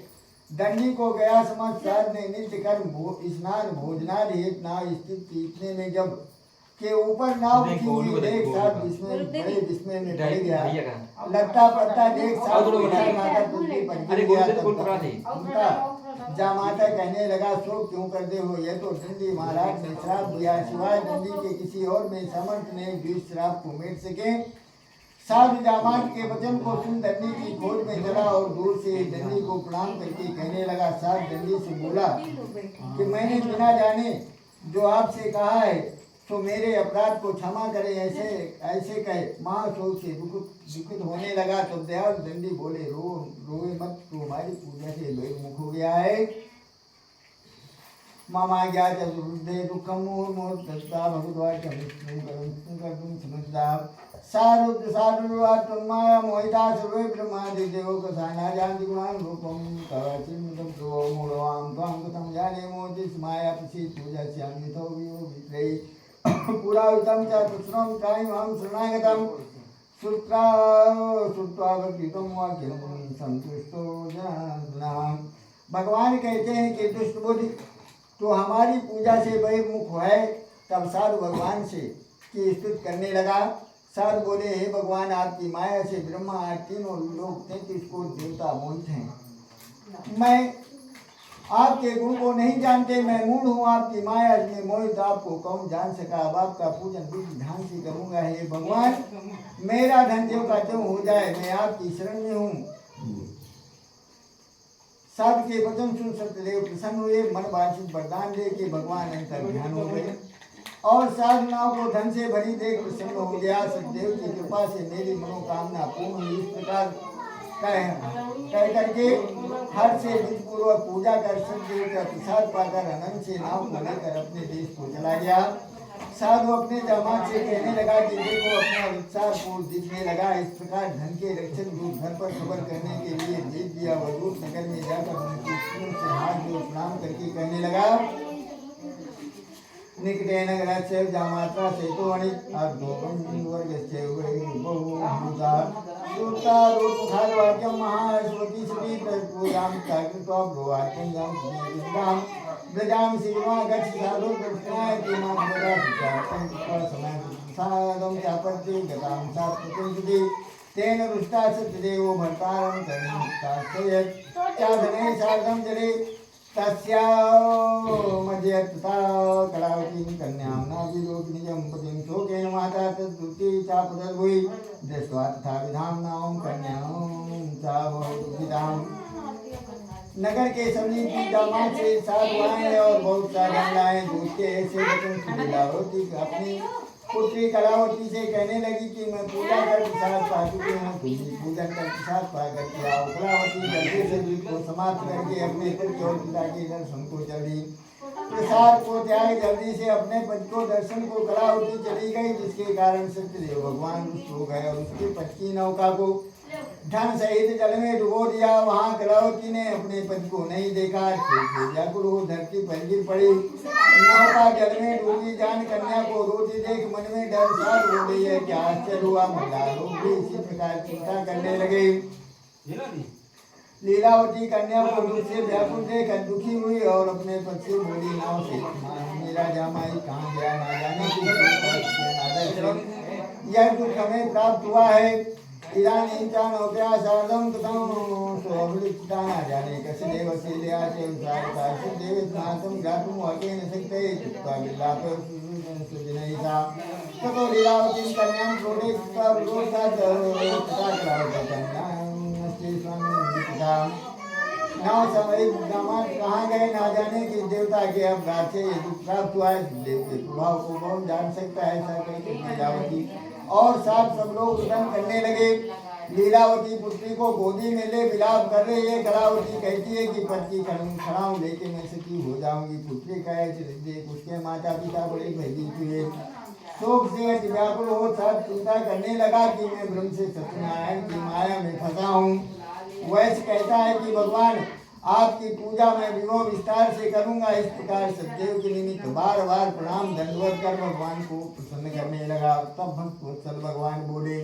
दंडी को गया समझ साध ने नित्य कर्म स्नान भोजनाद हेत नाव स्थित थी। इतने में जब के ऊपर नाव की हुई देख साथ विस्मय बड़े विस्मय में पड़ गया। लत्ता पत्ता देख साथ माता पृथ्वी पर गिर गया। उनका जामाता कहने लगा शोक क्यों करते हो, यह तो दंडी महाराज ने श्राप दिया, सिवाय दंडी के किसी और में समर्थ नहीं जो इस श्राप को मिट सके। साधु जामात के वचन को सुन दंडी की खोज में चला और दूर से दंडी को प्रणाम करके कहने लगा। साध दंडी से बोला कि मैंने बिना जाने जो आपसे कहा है तो मेरे अपराध को क्षमा करे, ऐसे कहे महाशोक से दुखित होने लगा। तो दयाल दंडी बोले रोए मत, तो हमारी पूजा से बहिर्मुख हो गया है। मामा ज्ञा चतुर्दे दुखम मूर्ता भगवत समझदा सारुद्र सारुर्वा तन्माया मोहिता सर्वे ब्रह्मादि देवो कथाना जानति गुणान रूपम कवचिन्नतम प्रो मूढ़वाम त्वां कथम जाने मोदिस माया पसी पूजा श्यामि तो वियो वित्रयी पुरावितम च कृष्णं कायं हम शरणागतम श्रुत्वा भक्तितं वाक्यं संतुष्टो जनार्दनः। भगवान कहते हैं कि दुष्ट बुद्धि तो हमारी पूजा से बहिर्मुख है। तब साधु भगवान से की स्तुति करने लगा। साधु बोले हे भगवान आपकी माया से ब्रह्मा तीनों लोग 33 कोटि देवता मोहित हैं। मैं आपके गुण को नहीं जानते, मैं मूढ़ हूँ, आपकी माया में मोहित आपको कौन जान सका। अब आपका पूजन विधि ध्यान से करूँगा। हे भगवान मेरा धन जो का त्यों हो जाए, मैं आपकी शरण में हूँ। साधु के वचन सुन सत्यदेव प्रसन्न हुए, मन वांछित वरदान दे के भगवान अंतर ध्यान हो गए और साधुनाओं को धन से भरी देख प्रसन्न हो गया। सत्यदेव की कृपा से मेरी मनोकामना पूर्ण हुई। इस प्रकार कह करके हर से विधिपूर्वक पूजा कर सत्यदेव का प्रसाद पाकर अनंत से नाव को लेकर अपने देश को चला गया। साधु अपने दामाद से कहने लगा कि देखो अपना विचार पूर्ण दिखने लगा। इस प्रकार धन के रक्षक दूत घर पर खबर करने के लिए भेज दिया। वह दूत नगर में जाकर उनकी से हाथ जोड़ प्रणाम करके कहने लगा निकटे नगर से जामात्रा से तो अनित वर्ग से बहुता दूता रूप खाद वाक्यम महाश्वती श्री पूजाम काकृत्वा ब्रुवाक्यम विद्याम ब्रजाम शिवा गच्छ साधु दर्शनाय तीमां बड़ा पिता समय साधम चापत्ति गताम सात्वतिंसुति तेन रुष्टा सत्यदेवो भर्तारं करणितास्तयत् चाधने साधम जले तस्या मध्यतता कलावतीं कन्यां नाभिरोगिणीं पतिं शोकेन माता तद्दुति चापदर्भुइ दृष्ट्वा तथा विधाम्नां कन्यां चावहुविदाम्। नगर के समीप की दामाद से साधु आए और बहुत सारे महिलाएं दूध के ऐसे वचन सुन लीलावती अपनी पुत्री कलावती से कहने लगी कि मैं पूजा कर प्रसाद पा चुकी हूँ, तुम पूजन कर प्रसाद पाकर के आओ। कलावती जल्दी से दूध को समाप्त करके अपने पति और पिता के दर्शन को चली। प्रसाद को त्याग जल्दी से अपने पति को दर्शन को कलावती चली गई, जिसके कारण सत्यदेव भगवान रुष्ट हो गए और उसके पति की नौका को धन सहित जल में डुबो दिया। वहाँ कलावती ने अपने पति को नहीं देखा, व्याकुल हो धरती पर गिर पड़ी। नौका जल में डूबी जान कन्या को रोती देख मन में डर साथ हो गई है। क्या आश्चर्य हुआ, महिला लोग भी इसी प्रकार चिंता करने लगे। लीलावती कन्या को दुख से व्याकुल देख दुखी हुई और अपने पति से बोली नाव से मेरा जामाई कहाँ गया, ना जाने की यह दुख हमें प्राप्त हुआ है। इदानीं चानोप्यासार्धं कृतं स्ववृत्ता न जाने कस्य देवस्य लयाचे उसारकास्य देवस्नातं गातुं वाकेन शक्ते चित्त्वा विलापे सुजनयिता ततो लीलावतीं कन्यां क्रोधे चित्त्वा विरोधात् तथा कलावती कन्यां नाव समय दामाद कहाँ गए ना जाने कि देवता के अपराध से ये दुख प्राप्त हुआ है। देव के प्रभाव को कौन जान सकता है, ऐसा कहकर लीलावती और साथ सब लोग रुदन करने लगे। लीलावती पुत्री को गोदी में ले विलाप कर रही है। कलावती कहती है कि पति खड़ाऊं लेके मैं सती हो जाऊंगी। पुत्री कहे देख उसके माता पिता बड़े भयभीत हुए, शोक से व्याकुल हो साथ चिंता करने लगा कि मैं ब्रह्म से सत्यनारायण की माया में फंसा हूँ। वैश्य कहता है कि भगवान आपकी पूजा मैं विभव विस्तार से करूंगा। इस प्रकार सत्यदेव के निमित्त बार बार प्रणाम दंडवत कर भगवान को प्रसन्न करने लगा। तब भक्त वत्सल भगवान बोले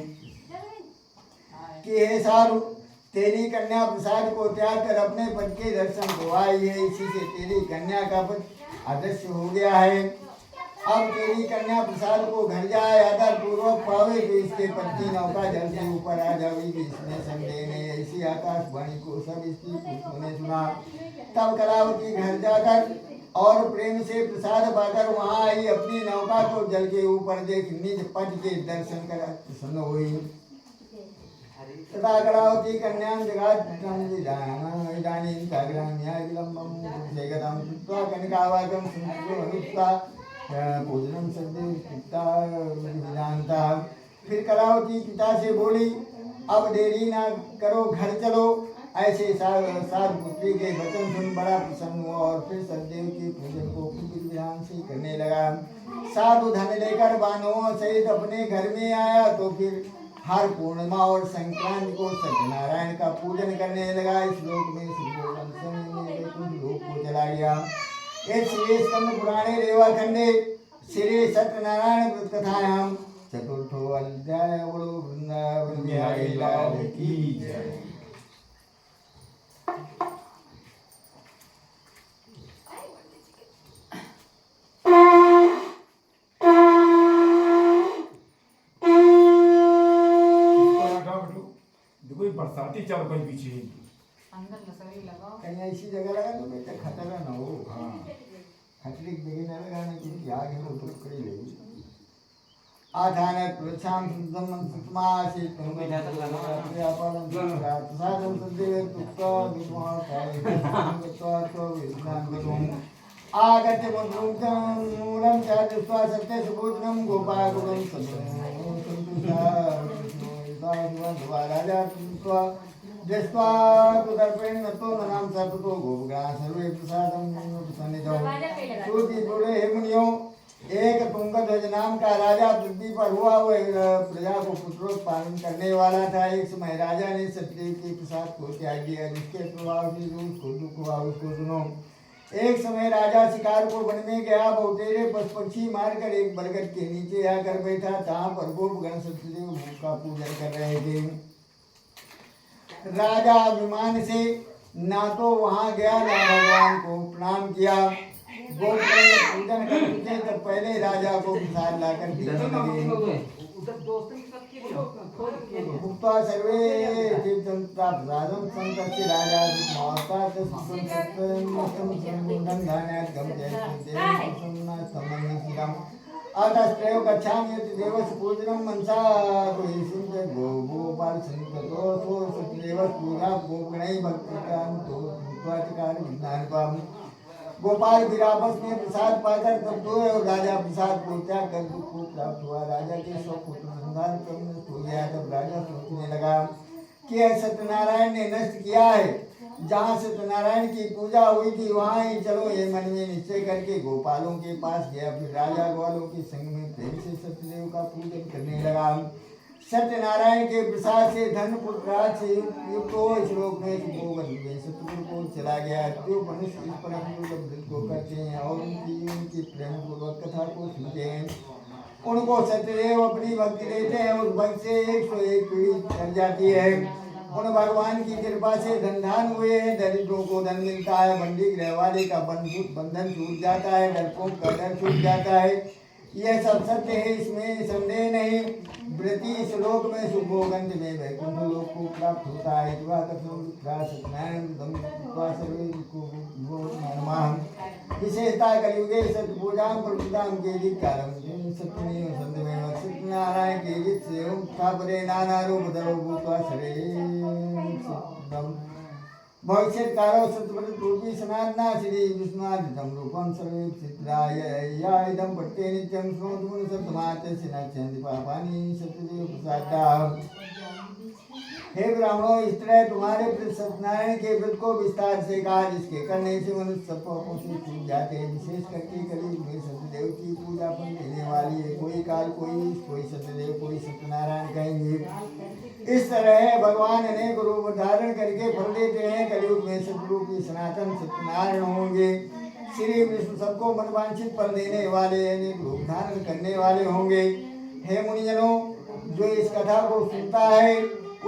कि हे सारु, तेरी कन्या प्रसाद को त्याग कर अपने पद के दर्शन को आई है। इसी से तेरी कन्या का पद अदृश्य हो गया है। अब तेरी कन्या प्रसाद को घर जाए आदर पूर्वक पावे तो इसके पत्नी नौका जल से ऊपर आ जाएगी। इसमें संदेह नहीं। ऐसी आकाशवाणी को सब स्त्री पुरुषों ने सुना। तब कलावती घर जाकर और प्रेम से प्रसाद पाकर वहां आई। अपनी नौका को जल के ऊपर देख निज पद के दर्शन कर प्रसन्न हुई। तथा कलावती कन्यां जगात्तं इदानीं सागरान्याय विलम्बं जगदां कृत्वा कनकावाकं संस्कृत्वा पूजनम जानता। फिर कलावती पिता से बोली अब देरी ना करो, घर चलो। ऐसे साध पुत्री के वचन सुन बड़ा प्रसन्न हुआ और फिर सतदेव के पूजन को पूर्ण विधान से करने लगा। साधु धन लेकर बानों सहित अपने घर में आया तो फिर हर पूर्णिमा और संक्रांति को सत्यनारायण का पूजन करने लगा। इस लोक में लोक को चला गया। श्री स्कंद पुराणे रेवाखंडे श्री सत्यनारायण व्रत कथायां चतुर्थो अध्याय। बोलो वृंदावन बिहारी लाल की जय। देखो ये बरसाती चाल कहीं पीछे अंदर लसरी लगाओ। कहीं ऐसी जगह लगा तो बेटा खतरा न हो। हाँ खतरे की जगह न लगाना क्योंकि आग है वो तो पकड़ी लेगी। आधानक प्रचाम सुद्धम सुतमासी तुंगजातल व्यापारम प्रसादम सदेव तुक्का विमोह तो विज्ञान करूं आगते मुद्रुं मूलम चादस्वा सत्य सुभूतनम गोपागुणं संतुषा राजा दृष्ट्वा तो दर्पेण नतो ननाम सर्वतो गोपग्राह सर्वे प्रसादम सन्निधौ। श्रुति बोले हे मुनियों, एक तुंगध्वज नाम का राजा पृथ्वी पर हुआ। वह प्रजा को पुत्रोत्पादन करने वाला था। एक समय राजा ने सतदेव के प्रसाद को त्याग दिया, जिसके प्रभाव से उसको दुख हुआ। उसको सुनो। एक समय राजा शिकार को वन में गया। बहुतेरे पशु पक्षी मारकर एक बरगद के नीचे आकर बैठा। तहाँ पर गोपगण सत्यदेव का पूजन कर रहे थे। राजा अभिमान से ना तो वहां गया ना भगवान को प्रणाम किया। गोपगण पूजन कर उठे तब पहले राजा को प्रसाद लाकर देने लगे। भुक्त्वा सर्वे तीर्थंता प्रसादं संतस्य राजा माता अतस्त्रयो गच्छामि यत् देवस्य पूजनं मनसा तुहिसिं गोपाल संततो सो सत्यदेवस्य पूजा गोगणैः भक्तिकान्तो भूत्वा चकार विज्ञानपाम्। गोपाल फिर आपस में प्रसाद पाकर तब दो और राजा प्रसाद को त्याग कर दुख को प्राप्त हुआ। राजा के सौ पुत्र संधान क्रम हो गया। तब राजा सोचने लगा कि सत्यनारायण ने नष्ट किया है। जहाँ सत्यनारायण की पूजा हुई थी वहाँ ही चलो, ये मन में निश्चय करके गोपालों के पास गया। फिर राजा ग्वालों के संग में प्रेम से सत्यदेव का पूजन करने लगा। सत्यनारायण के प्रसाद से धन पुत्र से युक्त हो इस लोक में सतगुरु को चला गया। जो मनुष्य इस परम को करते हैं और उनकी प्रेम पूर्वक कथा को सुनते हैं, उनको सत्यदेव अपनी भक्ति देते हैं। उस भक्त से 101 पीढ़ी चल जाती है। उन भगवान की कृपा से धनधान हुए हैं। दरिद्रों को धन मिलता है। बंदी गृह वाले का बंधन छूट जाता है। डरपोक का डर छूट जाता है। यह सब सत्य है, इसमें संदेह नहीं। व्रती इस लोक में सुखोगंध में वैकुंठ लोक को प्राप्त होता है। विशेषता कलियुगे सत्पूजा प्रभुदाम के लिए कारण सत्यमेव संध्यमेव नारायण के जित से स्थापरे नाना रूप धरो भूतवा सरे भविष्य कारो सतव्रत रूपी सनातना श्री विष्णुनाथम रूपम सर्वे चित्राय या इदं पट्टे नित्यं श्रोतुं सतमाते सिनाचंदि पापानि सतदेव प्रसादा। हे ब्राह्मणों, इस तरह तुम्हारे प्रति सत्यनारायण के व्रत को विस्तार से कहा, जिसके करने से मनुष्य सब पापों से छूट जाते हैं। विशेष करके कलयुग में सत्यदेव की पूजा पर देने वाली है। कोई काल कोई सत्यदेव कोई सत्यनारायण कहेंगे। इस तरह भगवान अनेक रूप धारण करके फल देते हैं। कलयुग में सतरूपी सनातन सत्यनारायण होंगे। श्री विष्णु सबको मनवांछित फल देने वाले अनेक रूप धारण करने वाले होंगे। हे मुनिजनों, जो इस कथा को सुनता है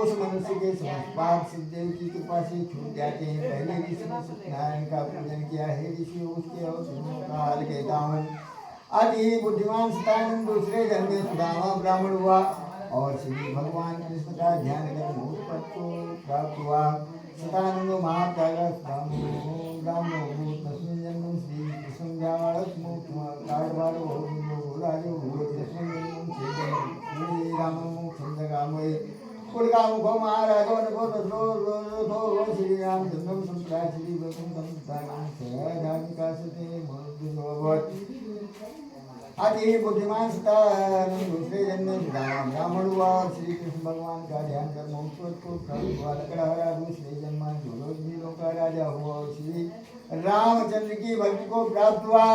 उस मनुष्य के समस्त पाप सतदेव की कृपा से छूट जाते हैं। पहले ऋषि ने सत्यनारायण का पूजन किया है। ऋषि उसके और का हाल कहता हूँ। अति ही बुद्धिमान सतानंद दूसरे जन्म में सुदामा ब्राह्मण हुआ और श्री भगवान कृष्ण का ध्यान कर मोक्ष पद को प्राप्त हुआ। सतानंद महात्यागा ब्राह्मण तस्मिन् जन्म श्री कृष्ण जावत मोक्ष कारवारो राजो तस्मिन् जन्म श्री राम संजगामय कुलका मुखो महाराजो नभो तथो श्री राम चंद्रम संप्राय श्री वैकुंठम ताराम सहजानिका सते मधुभवत। अति बुद्धिमान सतानंद दूसरे जन्म में ब्राह्मण हुआ और श्री कृष्ण भगवान का ध्यान कर मोक्ष को प्राप्त हुआ। लकड़हारा दूसरे जन्म में जोलोजीलों का राजा हुआ और श्री रामचंद्र की भक्ति को प्राप्त हुआ।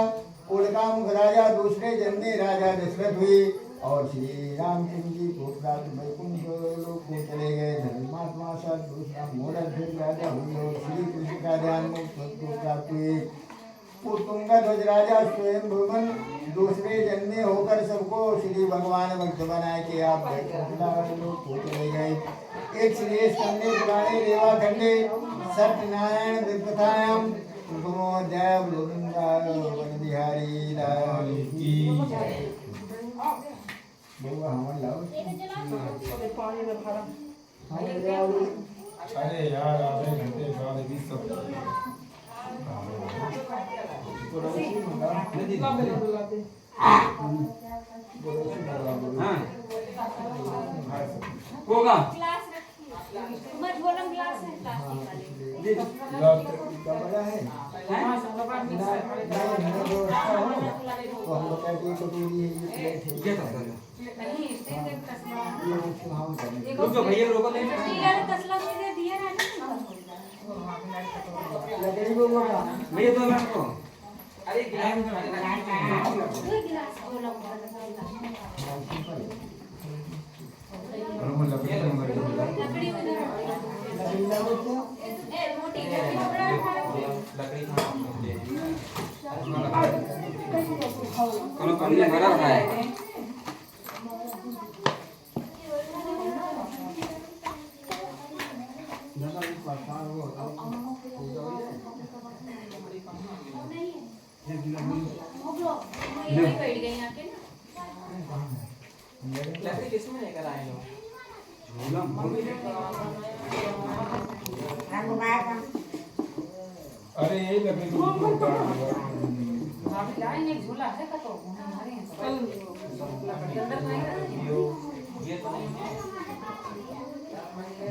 उड़का मुख राजा दूसरे जन्म में राजा दशरथ हुए और श्री रामचंद्र जी को प्राप्त वैकुंठ लोक को चले गए। धर्मात्मा साथ दूसरा मोरध्वज राजा हुए और श्री कृष्ण का ध्यान मोक्ष को प्राप्त हुए। पुतुंगा ध्वज राजा स्वयं भुवन दूसरे जन्म में होकर सबको श्री भगवान भक्त बनाए के आप वैकुंठ लोक को चले गए। एक श्री स्कंदे पुराणे रेवा खंडे सत्यनारायण विकथायाम अध्याय वृंदावन बिहारी लाल की जय। अरे यार आधे घंटे बाद भी सब होगा बड़ा है भैया रोको भैया 2 मिनट को अरे भरा है लकड़ी किसमें लेकर आए हो? अरे यही लकड़ी को झूला है का तो ये तो नहीं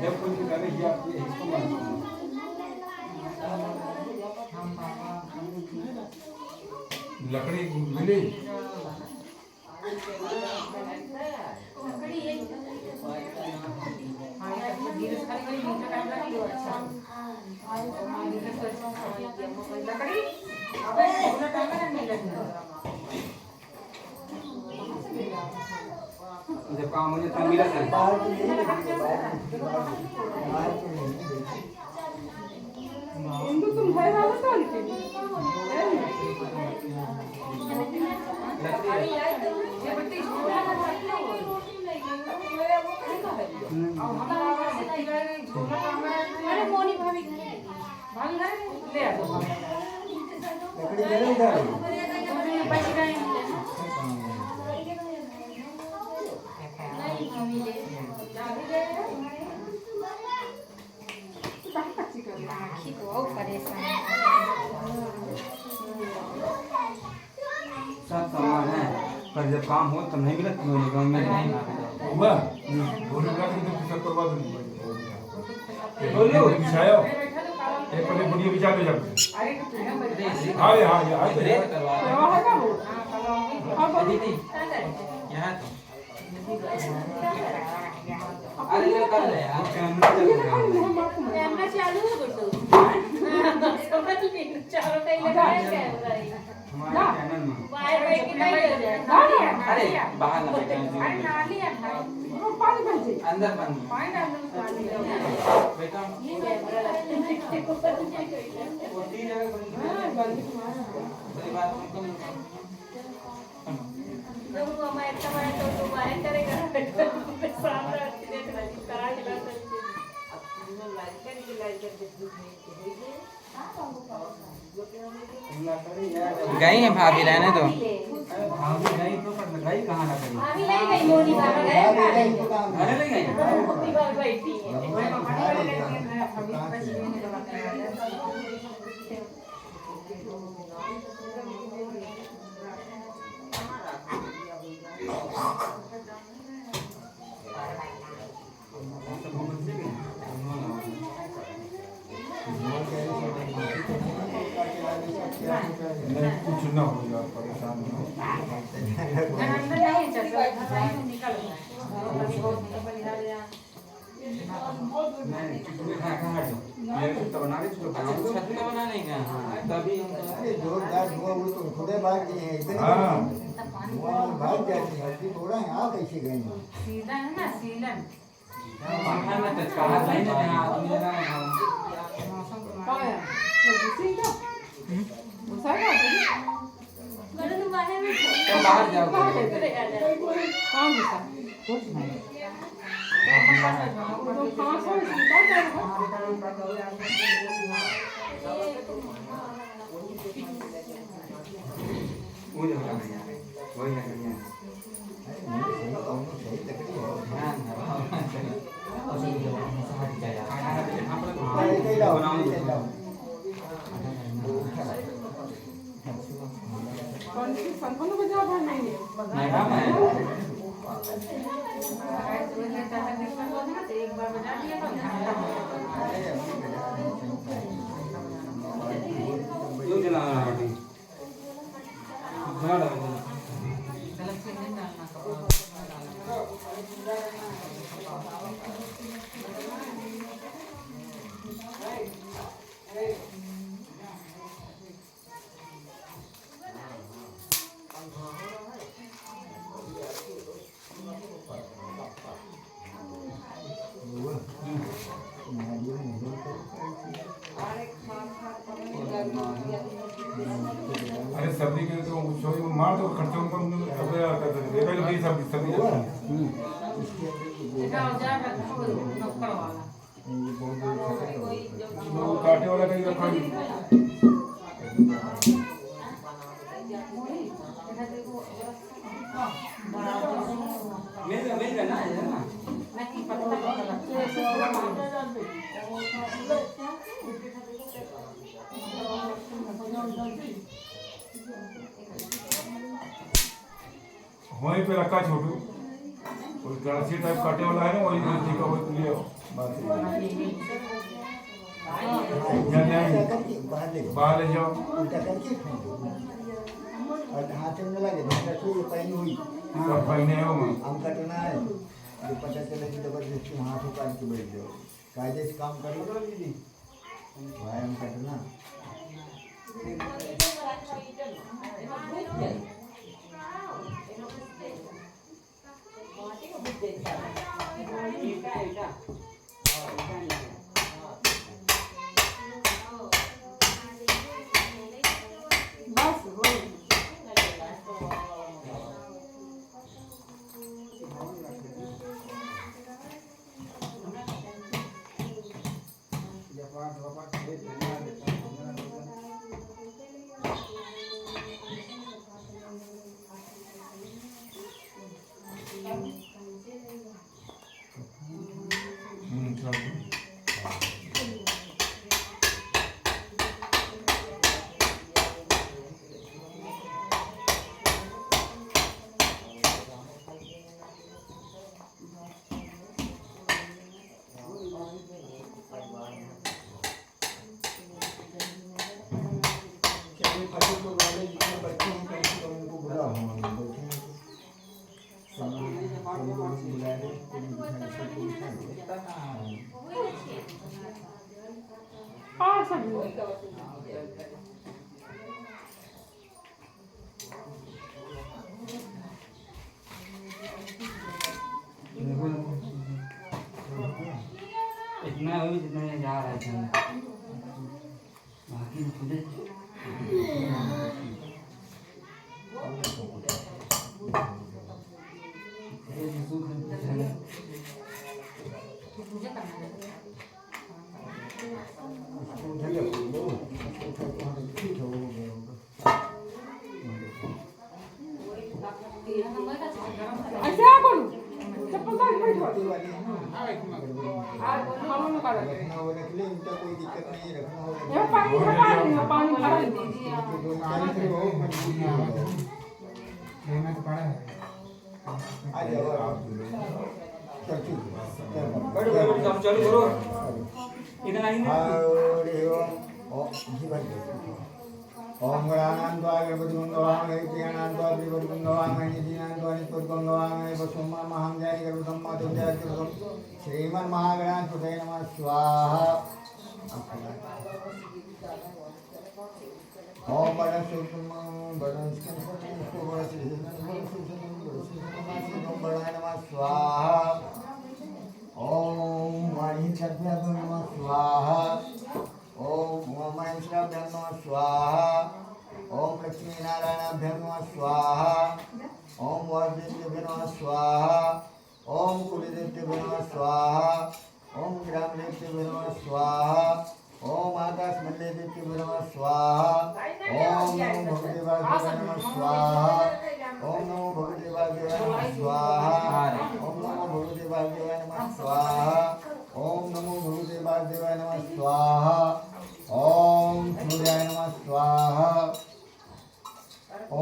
जब कुछ करेगी आप इसको लकड़ी मिली जब काम मुझे तो मिला था इंदु तुम भाई वाला तो अरे मोनी भाभी भाभी ले आ दो लकड़ी जरूर डालो बच गए सब सामान है पर जब काम हो तब नहीं मिला तो मैं गाँव में नहीं मारा हुआ बोले ना कि तुम सब करवा दूंगी बोलो बिछाया एक पहले बढ़िया बिछा दो जब अरे तुम्हें बदले हाँ हाँ तो रेत करवा करवा है का वो हाँ करो दीदी यहाँ अरे ये कर ले यार कैमरा ये चल देखो रहा है मुंह मार को कैमरा चालू है गुड्डू समझ ली चारों कहीं लगाया कैमरा ही हमारे चैनल में वाई की नहीं हो जाए अरे बाहर ना बैठे अरे नाली है भाई वो पानी बन जाए अंदर बंद पानी डाल दो नाली बेटा कैमरा लगते को पर वो तीन जगह बंद हां गंदी मार बड़ी बात तुम जब वो हमारे तुम्हारे तो वाई करेगा सामने अच्छे से करा के लाते हैं लाइक कर गई है भाभी रहने दो भाभी गई तो पर गई कहाँ ना करी अभी नहीं गई मोनी बाबा गए घरे ले गई मोनी बाबा बैठी है नहीं कुछ ना हो यार परेशान ना अंदर नहीं चल रहा निकल नहीं कहाँ ये तो बना रही थी छत पे बनाने का हाँ तभी हम अरे जोरदार धुआं वो तो थोड़े भाग गए हैं इतने हाँ धुआं में भाग जाते हैं हल्दी थोड़ा है आप कैसे गए हैं सीलन है ना सीलन पंखा में टच करा नहीं ना आदमी लगा का है तो गुस्से का गुस्सा का गरम बाहर में तो बाहर जाओ कौन गुस्सा कुछ नहीं तो कहां से सीता जाएगा वो जो लगा यार वही लग रही है कौन सी संपन्न बजा भर नहीं एक बार बजा दिया क्यों चला रहा है बड़ा गलत से नहीं डालना अरे सब्जी के तो छोरी को मार दो खर्चा उनको अब यार कर दे देखा जो सब्जी सब्जी इसका औजार रखो नौकर वाला वो काटे वाला कहीं रखा मिल गया ना है ना नहीं पत्ता वहीं पे रखा छोटू कोई कड़छी टाइप काटे वाला है ना वही ठीक है वही ले आओ बात बाहर ले जाओ उल्टा करके और हाथ में लगे रखो ये पहनी हुई सब पहने हो मैं हम कटना है जो पता चले कि जबरदस्ती हाथ उतार के बैठ जाओ कायदे से काम करो दीदी भाई हम कटना बस वही हाँ सब इतना हो जितना ये जा रहा है बाकी खुद ऐसे आ बोलू चप्पल डाल के बैठो आज हम लोग का रखना हो रख ले, इनका कोई दिक्कत नहीं है, रखना हो रख ले। ये पानी भरा दीजिए तो दो चार से बहुत मजबूती है। आ जाओ आप। चल ठीक है। बड़े बड़े काम चालू करो इधर आई ना हरि ओम ओम जीवन ओम गणानान्त्वा गणपतिगुण्डवामहे प्रियाणान्त्वा त्रिपतिगुण्डवामहे निधिनान्त्वा नित्पतिगुण्डवामहे वसुमा महं जानि गर्भसम्मातं जयत्युतं श्रीमन्महागणाधिपतये नमः स्वाहा ओम वरदसुतम वरदस्कन्धं नमः स्वाहा ओम वाणीचर्याभ्यो नमः स्वाहा ओम उमामहेश्वराभ्यो नमः स्वाहा ओम लक्ष्मीनारायणाभ्यो नमः स्वाहा ओम वाग्देव्यो नमः स्वाहा ओम कुलदेव्यो नमः स्वाहा ओम ग्रामदेव्यो नमः स्वाहा ओम आकाशमण्डलेभ्यो नमः स्वाहा ओम नमो भगवते वासुदेवाय नमः स्वाहा ओम नमो भगवते वासुदेवाय नमः स्वाहा ओम नमो भगवते वासुदेवाय नमः स्वाहा ओम नमो भगवते वासुदेवाय नमः स्वाहा ओम सूर्याय नमः स्वाहा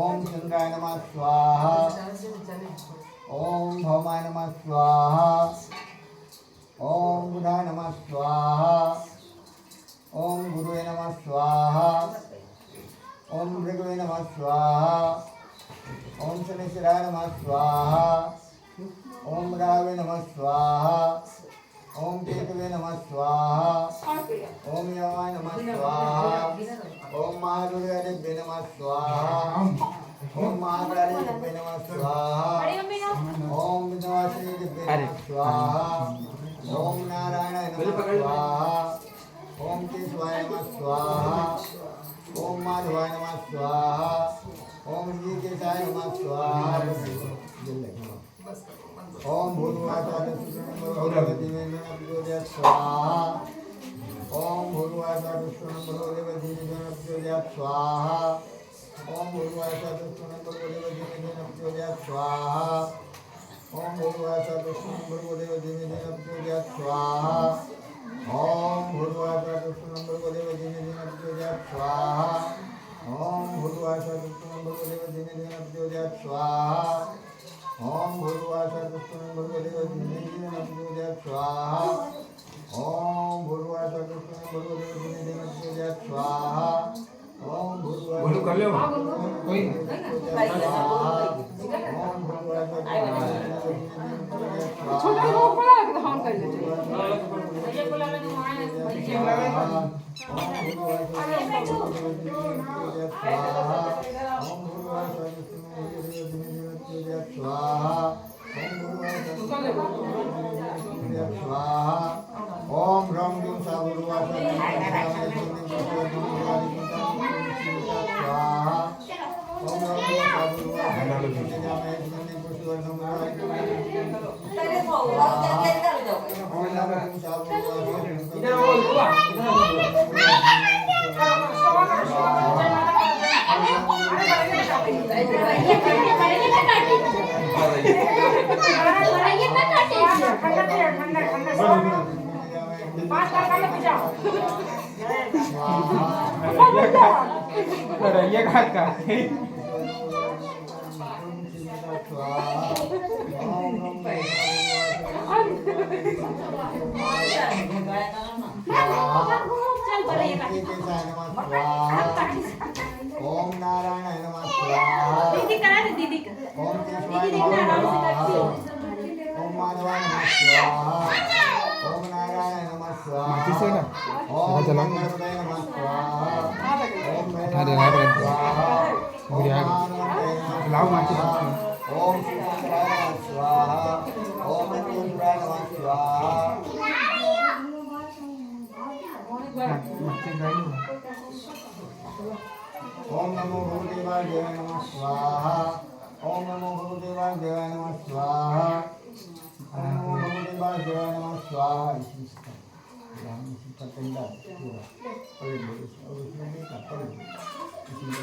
ओम चंद्राय नमः स्वाहा ओम भौमाय नमः स्वाहा ओम बुधाय नमः स्वाहा ओम गुरुवे नमः स्वाहा ओम भृगवे नमः स्वाहा ओम शनिश्चराय नमः स्वाहा ओम रावे नमः स्वाहा ओम केतवे नमः स्वाहा ओम यमाय नमः स्वाहा ओम महादुर्गादेव्ये नमः स्वाहा ओम महाकालीदेव्ये नमः स्वाहा ओम विद्यावासिनीदेव्ये नमः स्वाहा ओम नारायणाय नमः स्वाहा ओम केशवाय नमः स्वाहा ओम माधवाय नमः स्वाहा ओम ऋषिकेशाय नमः स्वाहा ओम भूर्भुवस्सुः स्वाहा ओम भूर्भुवस्सुः स्वाहा ओम भूर्भुवस्सुः स्वाहा ओम भूर्भुवस्सुः स्वाहा ओम भूर्भुवस्सुः स्वाहा ओम भूर्भुवस्सुः स्वाहा ओम भूर्भुवस्सुः स्वाहा ओम भूर्भुवस्सुः स्वाहा ओम बोलो कर लो कोई छोटा रोग पड़ा है तो हम कर लेते ये बोला मैंने वहां है ओम ह्रम ह्रीं सागुरुवासा ये घाट का ओम नारायण नमः स्वाहा दीदी करा दे दीदी का ओम दीदी देखना आराम से करती है ओम माधवाय नमः स्वाहा स्वाहा ओम गणपतये नमः स्वाहा ओम अरे स्वाहा ओम यार लाओ माचिस ओम शंकराय नमः स्वाहा ओम मन्युराय नमः स्वाहा ओम नमो भगवते देवाय नमः स्वाहा ओम नमो भगवते देवाय नमः स्वाहा ओम नमो भगवते देवाय नमः स्वाहा इसी पतंगा पूरा पलट दो और उसमें देखा पलट दो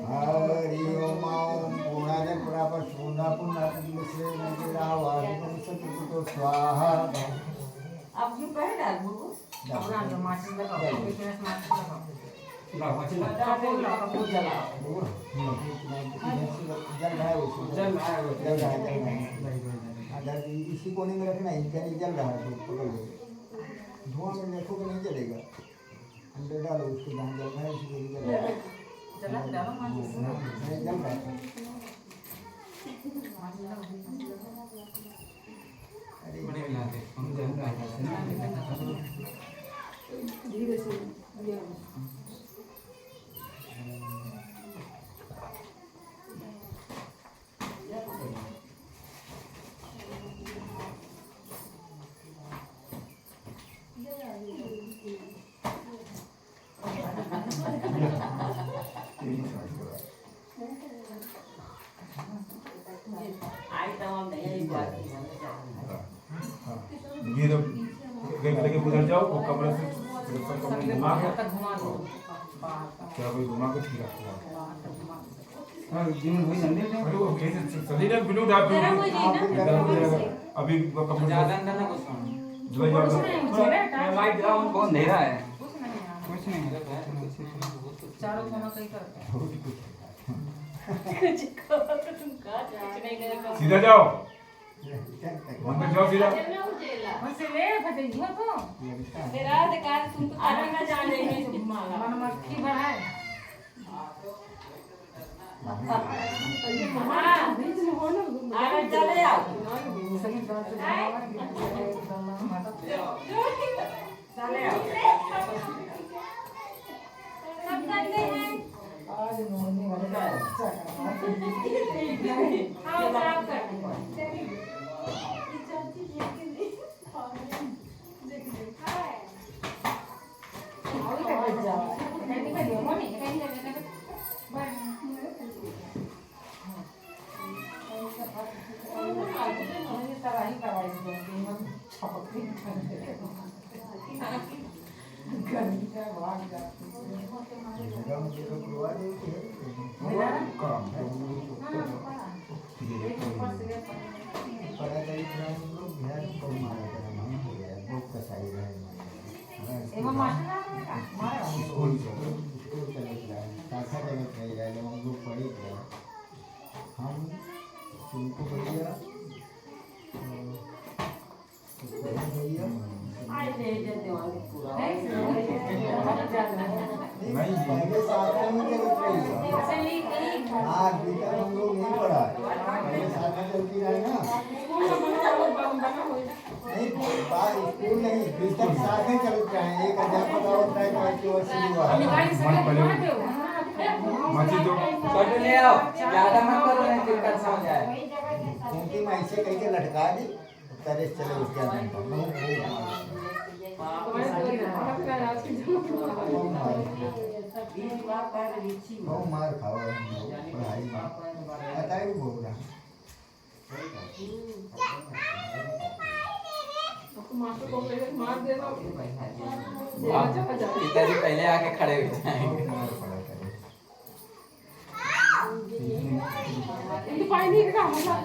हरि ओम ओम पूर्णाने पुरापर सोना पुण्य श्री मंदिरा वासुदेव सतगुरु स्वाहा अब क्यों पहले डाल वो लाओ माचिस लगा जल रहा है उसमें जल रहा है अगर इसी कोने में रखना है यानी जल रहा है तो पकड़ लो धुआं में रखोगे नहीं जलेगा अंदर डालो उसको जहाँ जल रहा है उसी को जल रहा है जला डालो माचिस नहीं जल रहा है अरे बड़े मिलाते हम जल रहा है धीरे से ये तो लेके उधर जाओ वो कमरे से घुमा के क्या भाई घुमा के फिर हां जिन हुई नंदे अरे वो ऐसे सही ना बिल्कुल आप अभी वो कमरे ज्यादा अंदर ना कुछ जो जाओ लाइट ग्राउंड बहुत अंधेरा है कुछ नहीं कुछ नहीं चारों कोना कहीं करते सीधा जाओ मंदिर जाओ सीधा मुझसे ले फटेगी हो तो तेरा अधिकार तुम तो आगे ना जाने मन मक्खी बढ़ाए आगे चले आओ चले आओ सब करते हैं आज नोने वाले हाँ आप कर नहीं पहले साथ में चलती रही हाँ बीटा हम लोग नहीं पढ़ा पहले साथ में चलती रही ना नहीं बात स्कूल नहीं बीटा साथ में चलते रहे एक अध्यापक होता है तो शुरू हुआ छोटे ले आओ ज्यादा मत करो नहीं दिक्कत हो जाए क्योंकि मैं ऐसे कह के लटका दी तरह चले उसके अंदर बहुत मार खाओ पढ़ाई में पता ही बोल रहा मार देना पिताजी पहले आके खड़े हो जाएंगे पानी का मतलब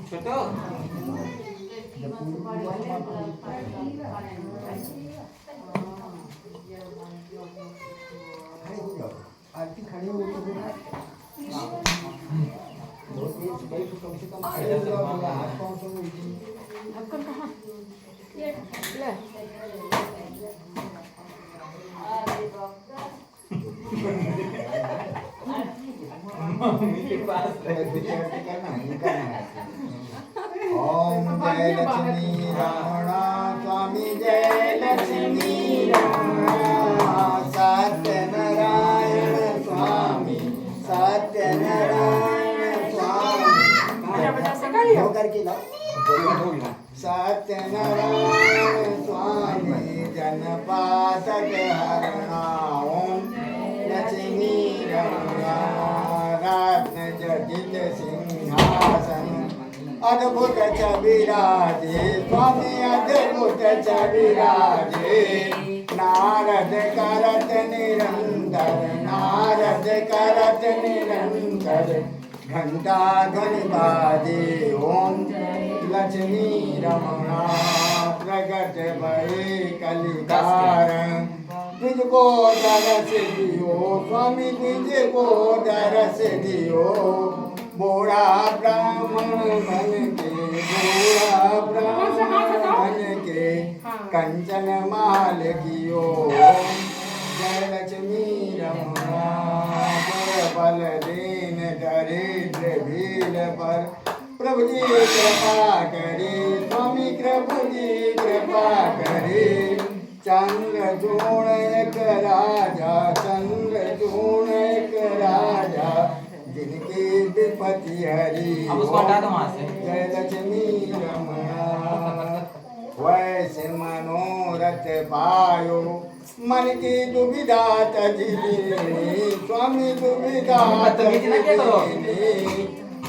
छोटो जब पूरी खड़े हो जाओ आरती खड़े हो तो बहुत देर से बैठ कम से कम खड़े हो जाओ हाथ पाँव से ढक्कन कहाँ ये ले मम्मी के पास करना है जय लक्ष्मी रमणा स्वामी जय लक्ष्मी रमणा सत्यनारायण स्वामी सत्यनारायण स्वामी होकर के लाओ सत्यनारायण स्वामी जनपातक हरणा ओम लक्ष्मी रमणा रत्न जटित सिंहासन अद्भुत छविराजे स्वामी अद्भुत छविराजे नारद करत निरंतर घंटा ध्वनि बाजे ओम लक्ष्मी रमणा प्रगट भये कलिकारण तुझको दरस दियो स्वामी तुझको दरस दियो बोरा ब्राह्मण बन के कंचन माल कियो जय लक्ष्मी रमणा बल दीन दरिद्र भील पर प्रभु जी कृपा करे स्वामी प्रभु जी कृपा करे चंद्रचूर्ण एक राजा जिनकी विपत्ति हरी अब उसको हटा दो वहाँ से। जय लक्ष्मी रमणा वैसे मनोरथ पायो मन की दुविधा तजनी स्वामी दुविधा तजनी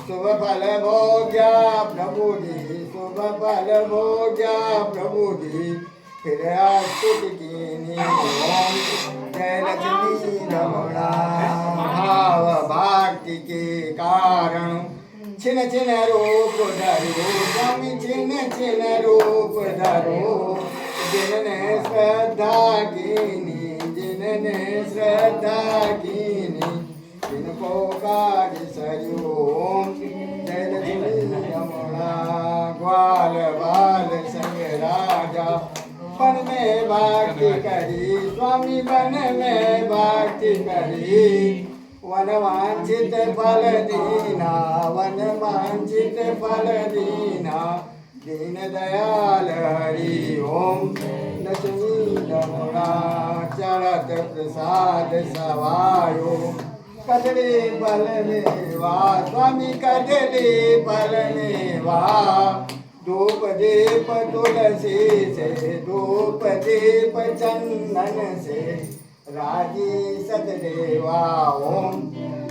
शुभ फल भोग्या प्रभु जी शुभ फल भोग्या प्रभु जी फिर स्तुति कीनी जय लक्ष्मी रमणा भाव भक्ति के कारण छिन छिन रूप धरो स्वामी छिन छिन रूप धरो जिनने श्रद्धा कीनी जिनको काज सरियो जय लक्ष्मी रमणा ग्वाल बाल संग राजा वन में भक्ति करी स्वामी वन में भक्ति करी वन वांछित फल दीना दीन दयाल हरि ओम लक्ष्मी रमणा चरत प्रसाद सवायो कदली फल मेवा स्वामी कदली फल मेवा धूप दीप तुलसी से धूप दीप चंदन से राजी सतदेवा ओम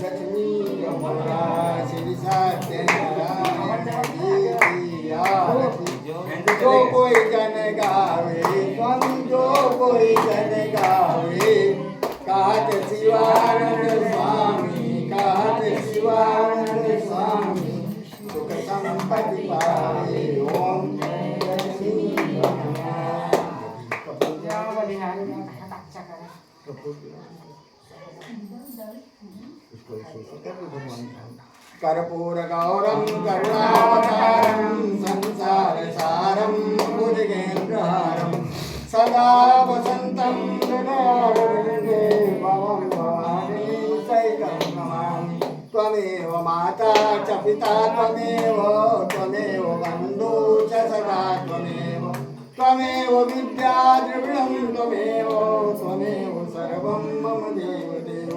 लक्ष्मी रमणा श्री सत्यनारायण की आरती जो कोई जन गावे स्वामी जो कोई जन गावे कहत शिवानंद स्वामी सुख संपत्ति पावे ओम लक्ष्मी रमणा कर्पूर गौरम करुणावतारम संसार सारम भुजगेन्द्रहारम सदा वसंतम हृदये भवं भवानी सहितं नमामि त्वमेव माता च पिता त्वमेव बन्धु च सदा त्वमेव विद्या द्रविणं त्वमेव सर्वं मम देव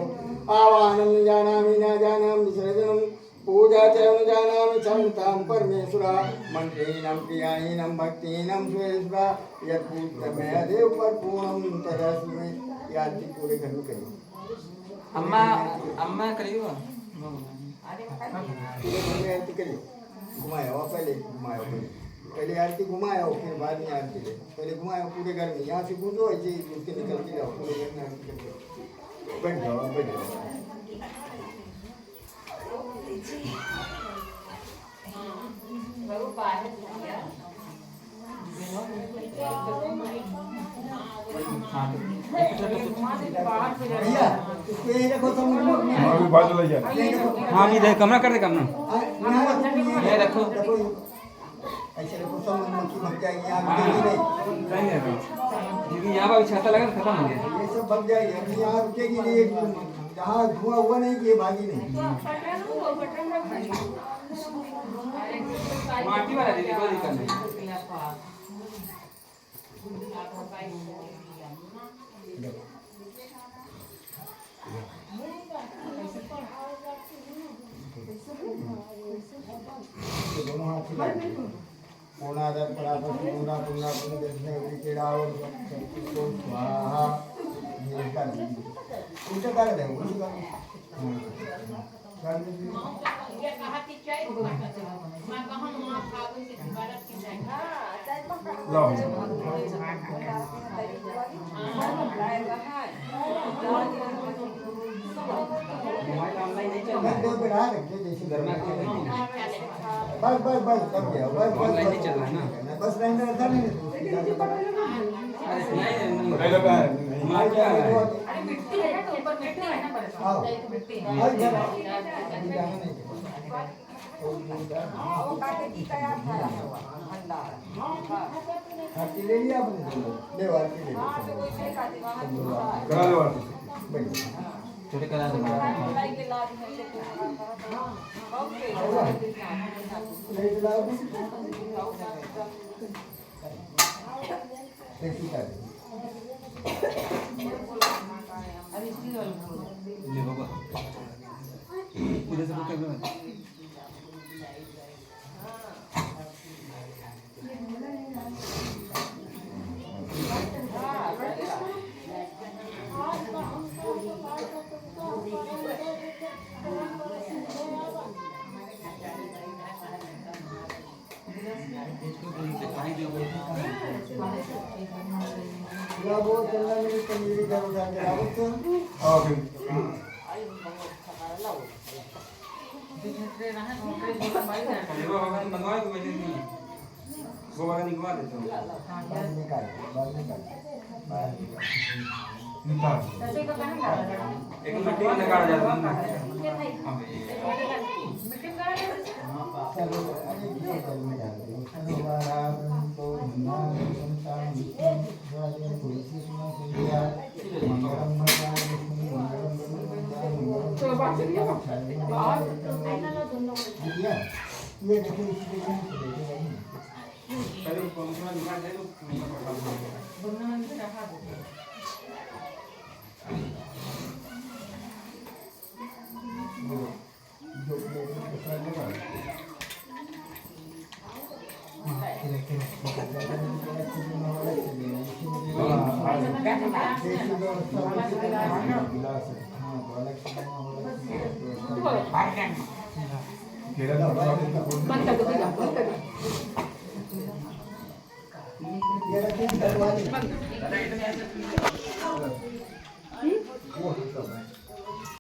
आवाहनं जानामि न जानामि विसर्जनं पूजा च न जानामि क्षमतां परमेश्वरा मन्त्रीणां क्रियाहीनं भक्तीनां सुरेश्वरा यत् पूज्यमय देव पर पूर्णं तदस्मै याद पूरे घर में करियो अम्मा करियो पूरे घर में आरती करियो घुमाओ पहले आरती घुमाओ फिर बाद में आरती ले पहले घुमाओ पूरे घर में यहाँ से गूंजो ऐसे उसके निकल के जाओ पूरे घर में आरती करके बैठ जाओ भैया इसको यही रखो तुम अभी बाजू ले जा हाँ जी देख कमरा कर दे कमरा ये रखो ऐसे रखो सब मक्खी भग जाएगी यहाँ रुकेगी नहीं सही है क्योंकि यहाँ पर छाता लगा खत्म हो गया ये सब भग जाएगी अभी यहाँ रुकेगी नहीं एक जहाँ धुआं हुआ नहीं कि ये भागी नहीं माटी वाला दीदी कोई दिक्कत नहीं दोनों हाथ हिलाइए पूर्णादर परापर पूर्णा पूर्णा पूर्ण दक्षिण विकेराव को स्वाहा ये कर दीजिए उल्टा कर दें उल्टा कर दीजिए ये कहा कि चाय मैं कहां वहां खावे से भारत की चाय लो मोबाइल ऑनलाइन नहीं चल रहा मैं है दो बिना रखिए जैसे घर में बस तब गया बस ऑनलाइन नहीं चल रहा है ना बस रहने रखा नहीं अरे नहीं पढ़ाई लगा है माटी वाला है अरे मिट्टी है ना तो ऊपर मिट्टी है ना बड़े आओ। मिट्टी है और जरा अभी जाना नहीं हाथी ले लिया आपने ले हाथी ले करा लो आप बढ़िया छोटे करा दो ले चलाओ देखी कर ले बाबा इधर से पकड़ लो या वो चलना मेरी तंदूरी का उठा के लाओ तो आओ फिर अरे बाबा तुम मंगवाए तो वैसे नहीं वो वाला निकलवा देता हूँ बाहर निकाल निकाल तसे का कहां एक मिट्टी में लगा जाता है हाँ मिट्टी का चलो अरे ये चल में डाल दो अनुवारा तो ना संतान वाले पुरुष ना सुनिया मंगलम चलो बात करिए देखिए ये देखिए इसमें क्या है पहले कौन सा निकाल दे तो मैं पकड़ लूँगा जो प्लेट में पकड़ लेगा घेरा दो बंद कर दो भैया बंद कर दो ये रखिए